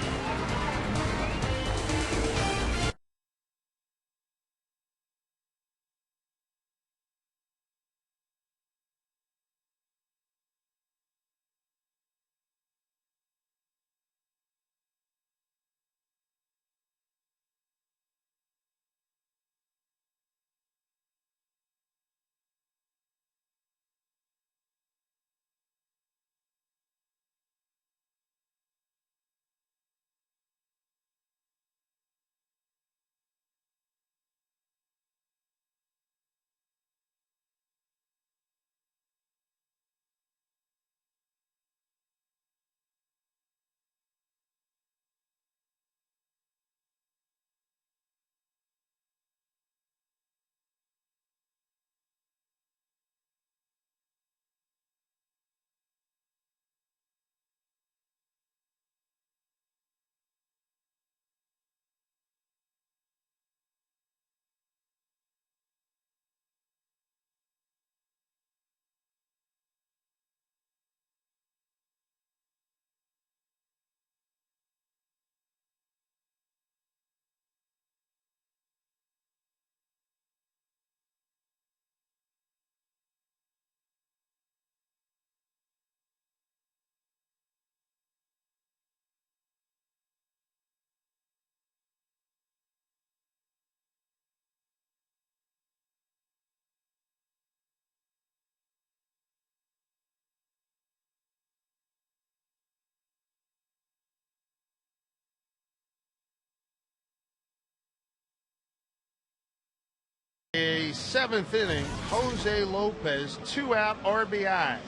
7th inning, Jose Lopez, 2-out RBI.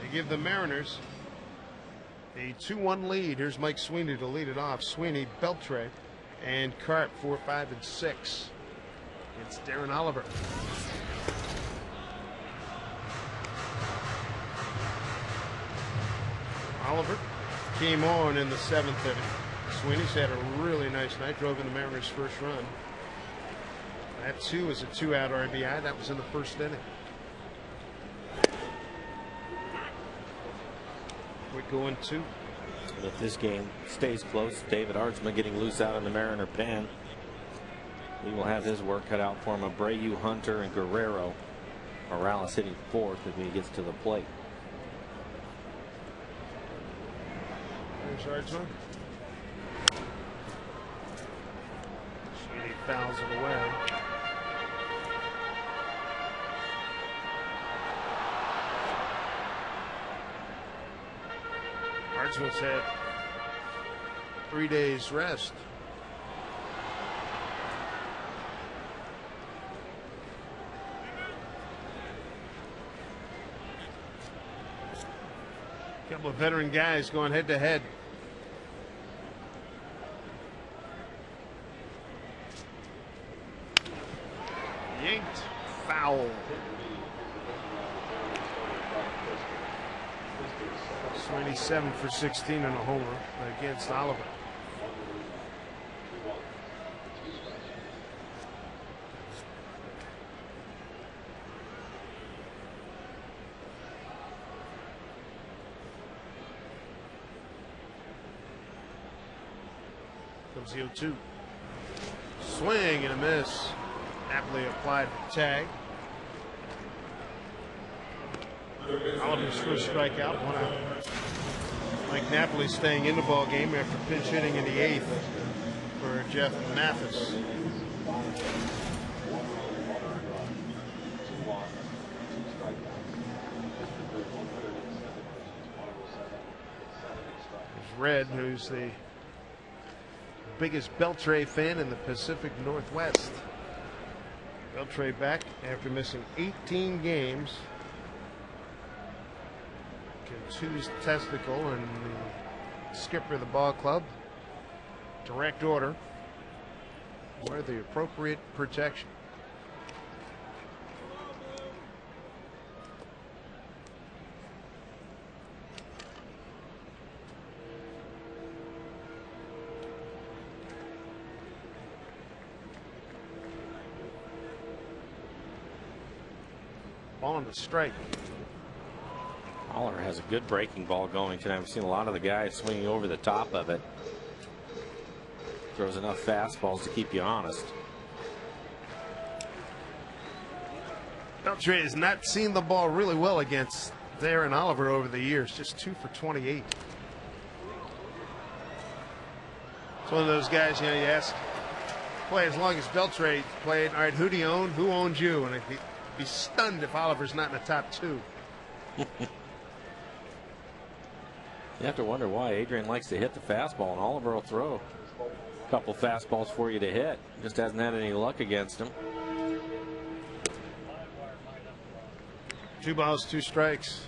They give the Mariners a 2-1 lead. Here's Mike Sweeney to lead it off. Sweeney, Beltre, and Carp 4, 5, and 6. It's Darren Oliver. Oliver came on in the 7th inning. Sweeney's had a really nice night, drove in the Mariners' first run. That too is a 2-out RBI. That was in the first inning. We're going 2. If this game stays close, David Artsma getting loose out in the Mariner pen. He will have his work cut out for him. Abreu, Hunter, and Guerrero. Morales hitting 4th if he gets to the plate. There's Artsma. Sweeney fouls it away. Artsma's had 3 days rest. A couple of veteran guys going head to head. Yanked, foul. Sweeney 7 for 16 and a homer against Oliver. Comes the 0-2. Swing and a miss. Napoli applied the tag. Oliver's first strikeout, 1 out. Mike Napoli staying in the ball game after pinch hitting in the 8th for Jeff Mathis. There's Red, who's the biggest Beltre fan in the Pacific Northwest. Beltre back after missing 18 games. Contused testicle, and the skipper of the ball club, direct order, wear the appropriate protection. Ball on the strike. Oliver has a good breaking ball going tonight. I've seen a lot of the guys swinging over the top of it. Throws enough fastballs to keep you honest. Beltre has not seen the ball really well against Darren Oliver over the years. Just 2 for 28. It's one of those guys, you know, you ask, play as long as Beltre played. All right, who do you own? Who owns you? And he'd be stunned if Oliver's not in the top 2. You have to wonder why Adrian likes to hit the fastball, and Oliver will throw a couple fastballs for you to hit. Just hasn't had any luck against him. 2 balls, 2 strikes.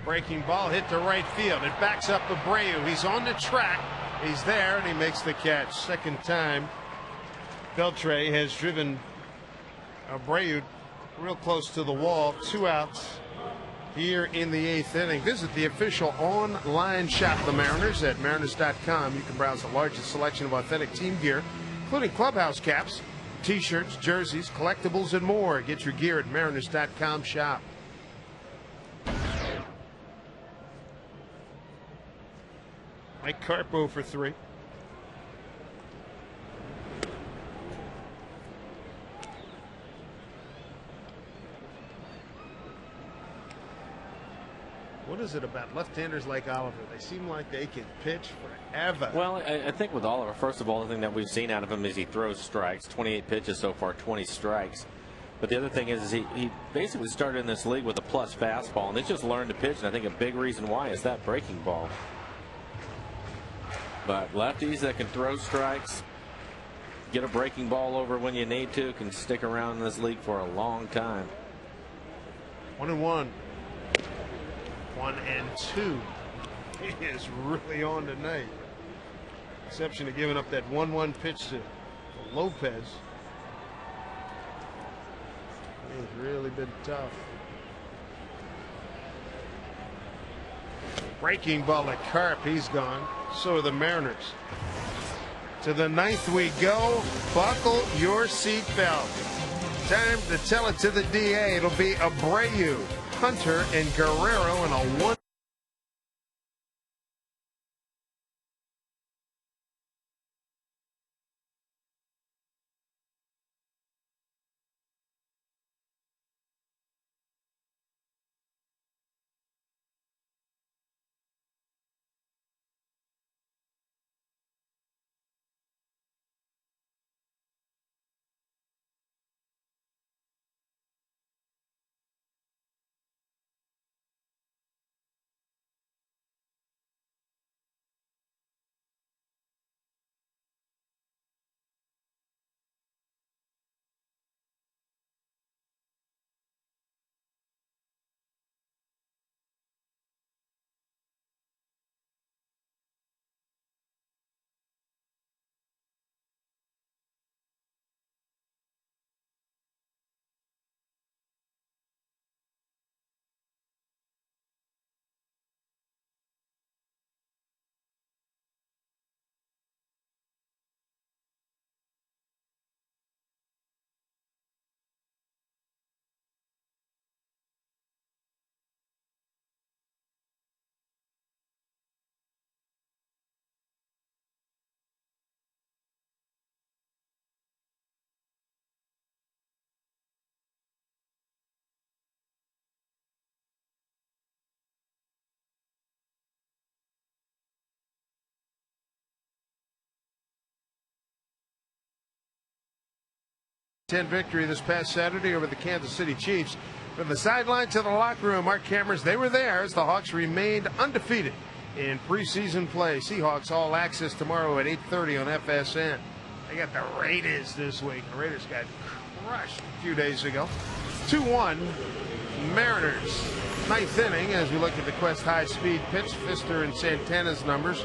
Breaking ball hit to right field. It backs up Abreu. He's on the track. He's there, and he makes the catch. Second time Beltre has driven Abreu real close to the wall. 2 outs here in the 8th inning. Visit the official online shop of the Mariners at mariners.com. You can browse the largest selection of authentic team gear, including clubhouse caps, t-shirts, jerseys, collectibles, and more. Get your gear at mariners.com shop. Mike Carpo for 3. What is it about left-handers like Oliver? They seem like they can pitch forever. Well, I think with Oliver, first of all, the thing that we've seen out of him is he throws strikes. 28 pitches so far, 20 strikes. But the other thing is he basically started in this league with a plus fastball, and he's just learned to pitch. And I think a big reason why is that breaking ball. But lefties that can throw strikes, get a breaking ball over when you need to, can stick around in this league for a long time. 1-1. 1-2. He is really on tonight. Exception of giving up that 1-1 pitch to Lopez. He's really been tough. Breaking ball at Carp. He's gone. So are the Mariners. To the 9th we go. Buckle your seatbelt. Time to tell it to the DA. It'll be Abreu, Hunter, and Guerrero in a 1. Victory this past Saturday over the Kansas City Chiefs. From the sideline to the locker room, our cameras, they were there as the Hawks remained undefeated in preseason play. Seahawks All Access tomorrow at 8:30 on FSN. They got the Raiders this week. The Raiders got crushed a few days ago. 2-1 Mariners. 9th inning as we look at the Quest high-speed pitch. Pfister and Santana's numbers.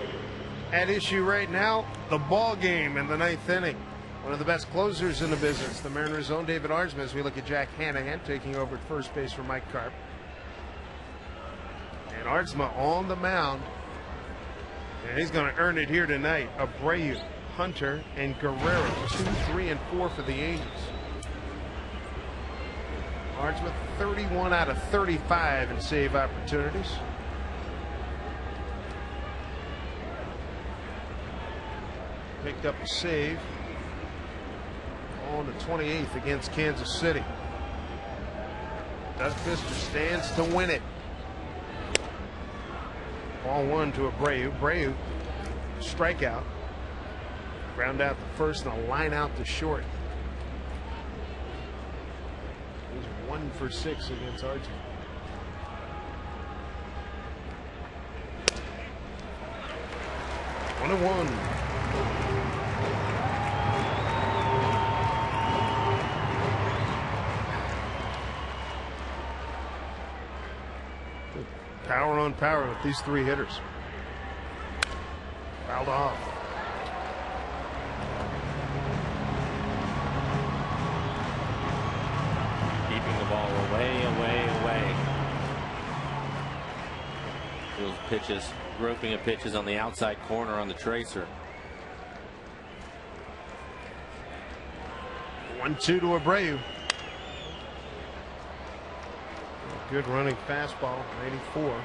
At issue right now, the ball game in the 9th inning. One of the best closers in the business, the Mariners' own David Ardsma, as we look at Jack Hanahan taking over at first base for Mike Carp. And Ardsma on the mound. And he's going to earn it here tonight. Abreu, Hunter, and Guerrero. 2, 3, and 4 for the Angels. Ardsma 31 out of 35 in save opportunities. Picked up a save on the 28th against Kansas City. Doug Pfister stands to win it. Ball 1 to Abreu. Abreu, strikeout. Ground out to first and a line out to short. He's 1 for 6 against Archie. One and one. Power on power with these 3 hitters. Fouled off. Keeping the ball away. Those pitches, grouping of pitches on the outside corner on the tracer. 1-2 to Abreu. Good running fastball, 84.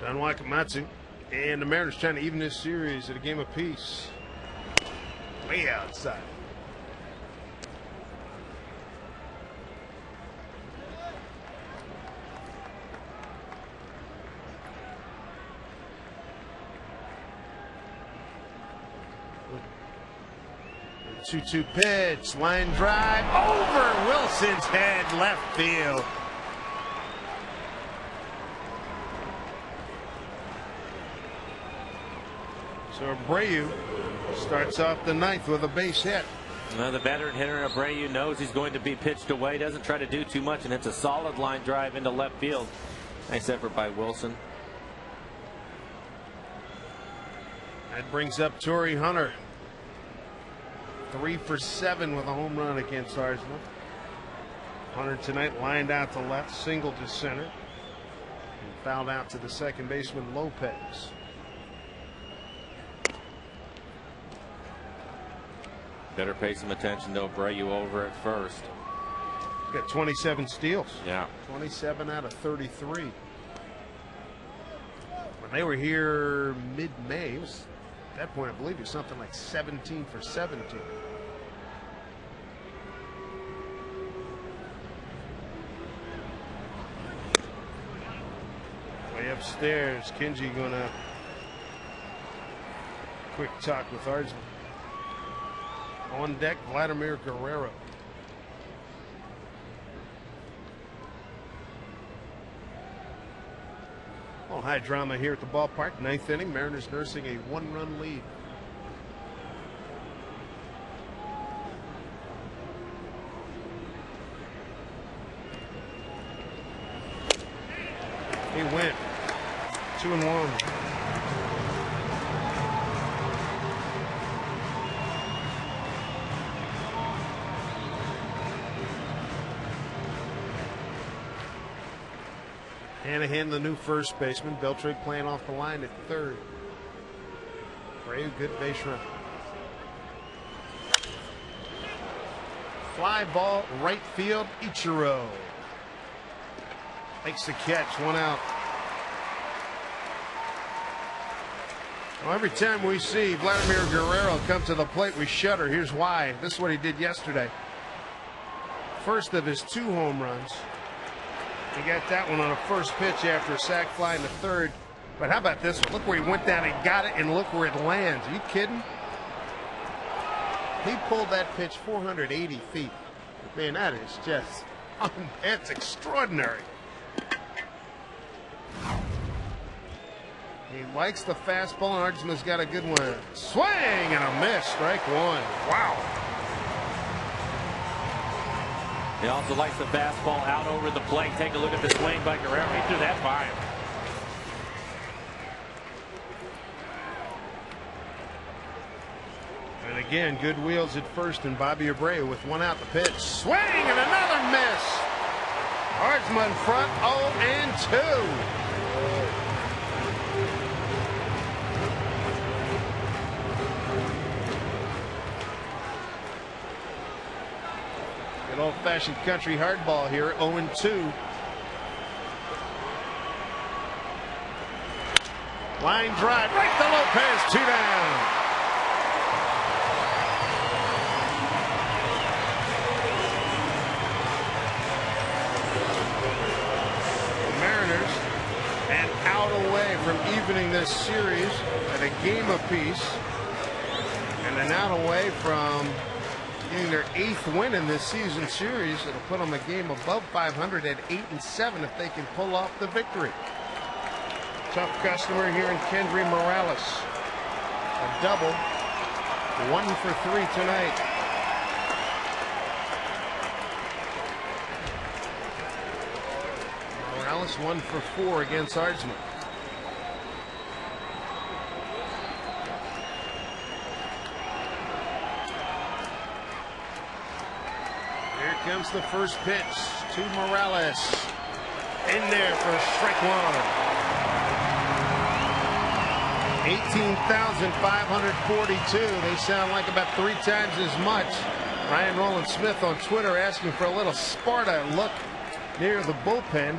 Don Wakamatsu and the Mariners trying to even this series at a game apiece. Way outside. 2-2 pitch, line drive over Wilson's head, left field. So Abreu starts off the ninth with a base hit. Well, the veteran hitter Abreu knows he's going to be pitched away, doesn't try to do too much, and hits a solid line drive into left field. Nice effort by Wilson. That brings up Torrey Hunter. 3 for 7 with a home run against Arizona. Hunter tonight lined out to left, single to center, and fouled out to the second baseman Lopez. Better pay some attention to Abreu over at first. Got 27 steals. Yeah. 27 out of 33. When they were here mid-May, at that point, I believe it was something like 17 for 17. Way upstairs, Kenji gonna quick talk with Ardsman. On deck, Vladimir Guerrero. Well, high drama here at the ballpark. Ninth inning, Mariners nursing a 1-run lead. He went 2-1. Hanahan, the new first baseman. Beltran playing off the line at third. Brave, good base run. Fly ball, right field, Ichiro. Makes the catch, 1 out. Well, every time we see Vladimir Guerrero come to the plate, we shudder. Here's why. This is what he did yesterday. First of his 2 home runs. He got that one on a first pitch after a sac fly in the third. But how about this one? Look where he went down and got it, and look where it lands. Are you kidding? He pulled that pitch 480 feet. Man, that is just, that's extraordinary. He likes the fastball, and Ardsman's got a good one. Swing and a miss, strike 1. Wow. He also likes the fastball out over the plate. Take a look at the swing by Guerrero. He threw that by him. And again, good wheels at first, and Bobby Abreu with 1 out. The pitch. Swing and another miss. Ardsman front 0-2. Old-fashioned country hardball here, 0-2. Line drive right to Lopez, 2 down. The Mariners an out away from evening this series at a game apiece, and an out away from getting their 8th win in this season series. It'll put them a game above 500 at 8-7 if they can pull off the victory. Tough customer here in Kendry Morales. A double. 1 for 3 tonight. Morales 1 for 4 against Ardsman. Comes the first pitch to Morales. In there for strike 1. 18,542. They sound like about 3 times as much. Ryan Roland Smith on Twitter asking for a little Sparta look near the bullpen.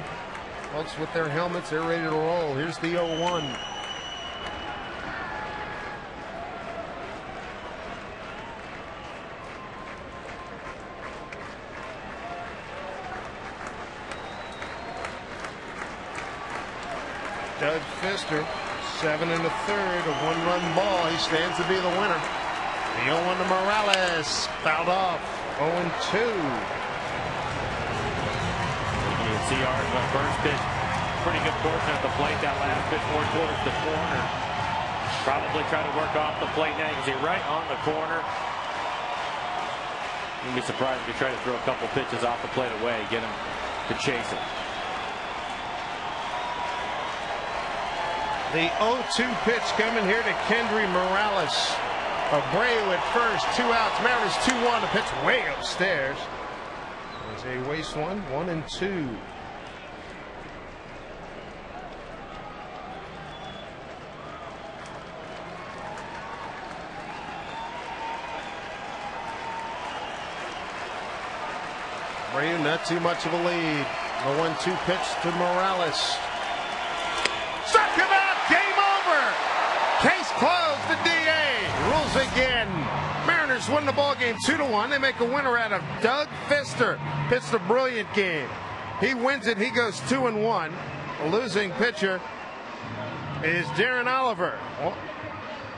Folks with their helmets, they're ready to roll. Here's the 0-1. Doug Fister, 7 1/3, a 1-run ball. He stands to be the winner. The 0-1 to Morales, fouled off. 0-2. You can see our first pitch, pretty good portion at the plate. That last pitch more towards the corner. Probably try to work off the plate now. You can see right on the corner. You'd be surprised if you try to throw a couple pitches off the plate away, get him to chase it. The 0-2 pitch coming here to Kendry Morales. Abreu at first, 2 outs. Mariners 2-1. The pitch way upstairs. There's a waste one, 1-2. Abreu, not too much of a lead. The 1-2 pitch to Morales. Struck him out. Game over. Case closed. The DA rules again. Mariners win the ball game 2-1. They make a winner out of Doug Fister. Pitched a brilliant game. He wins it. He goes 2-1. The losing pitcher is Darren Oliver.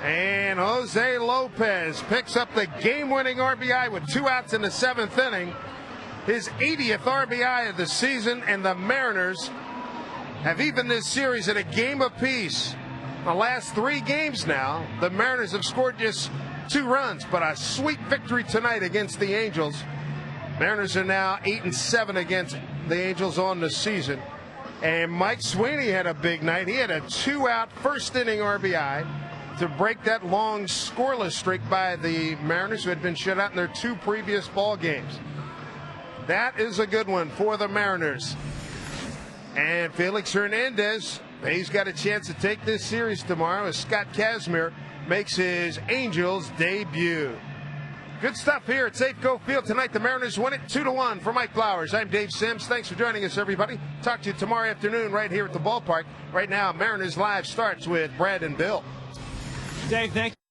And Jose Lopez picks up the game-winning RBI with 2 outs in the 7th inning. His 80th RBI of the season, and the Mariners have evened this series at a game apiece. The last 3 games now, the Mariners have scored just 2 runs, but a sweet victory tonight against the Angels. Mariners are now 8-7 against the Angels on the season. And Mike Sweeney had a big night. He had a 2-out first-inning RBI to break that long scoreless streak by the Mariners, who had been shut out in their 2 previous ball games. That is a good one for the Mariners. And Felix Hernandez, he's got a chance to take this series tomorrow as Scott Kazmir makes his Angels debut. Good stuff here at Safeco Field tonight. The Mariners win it 2-1. For Mike Flowers, I'm Dave Sims. Thanks for joining us, everybody. Talk to you tomorrow afternoon right here at the ballpark. Right now, Mariners Live starts with Brad and Bill. Dave, thank you.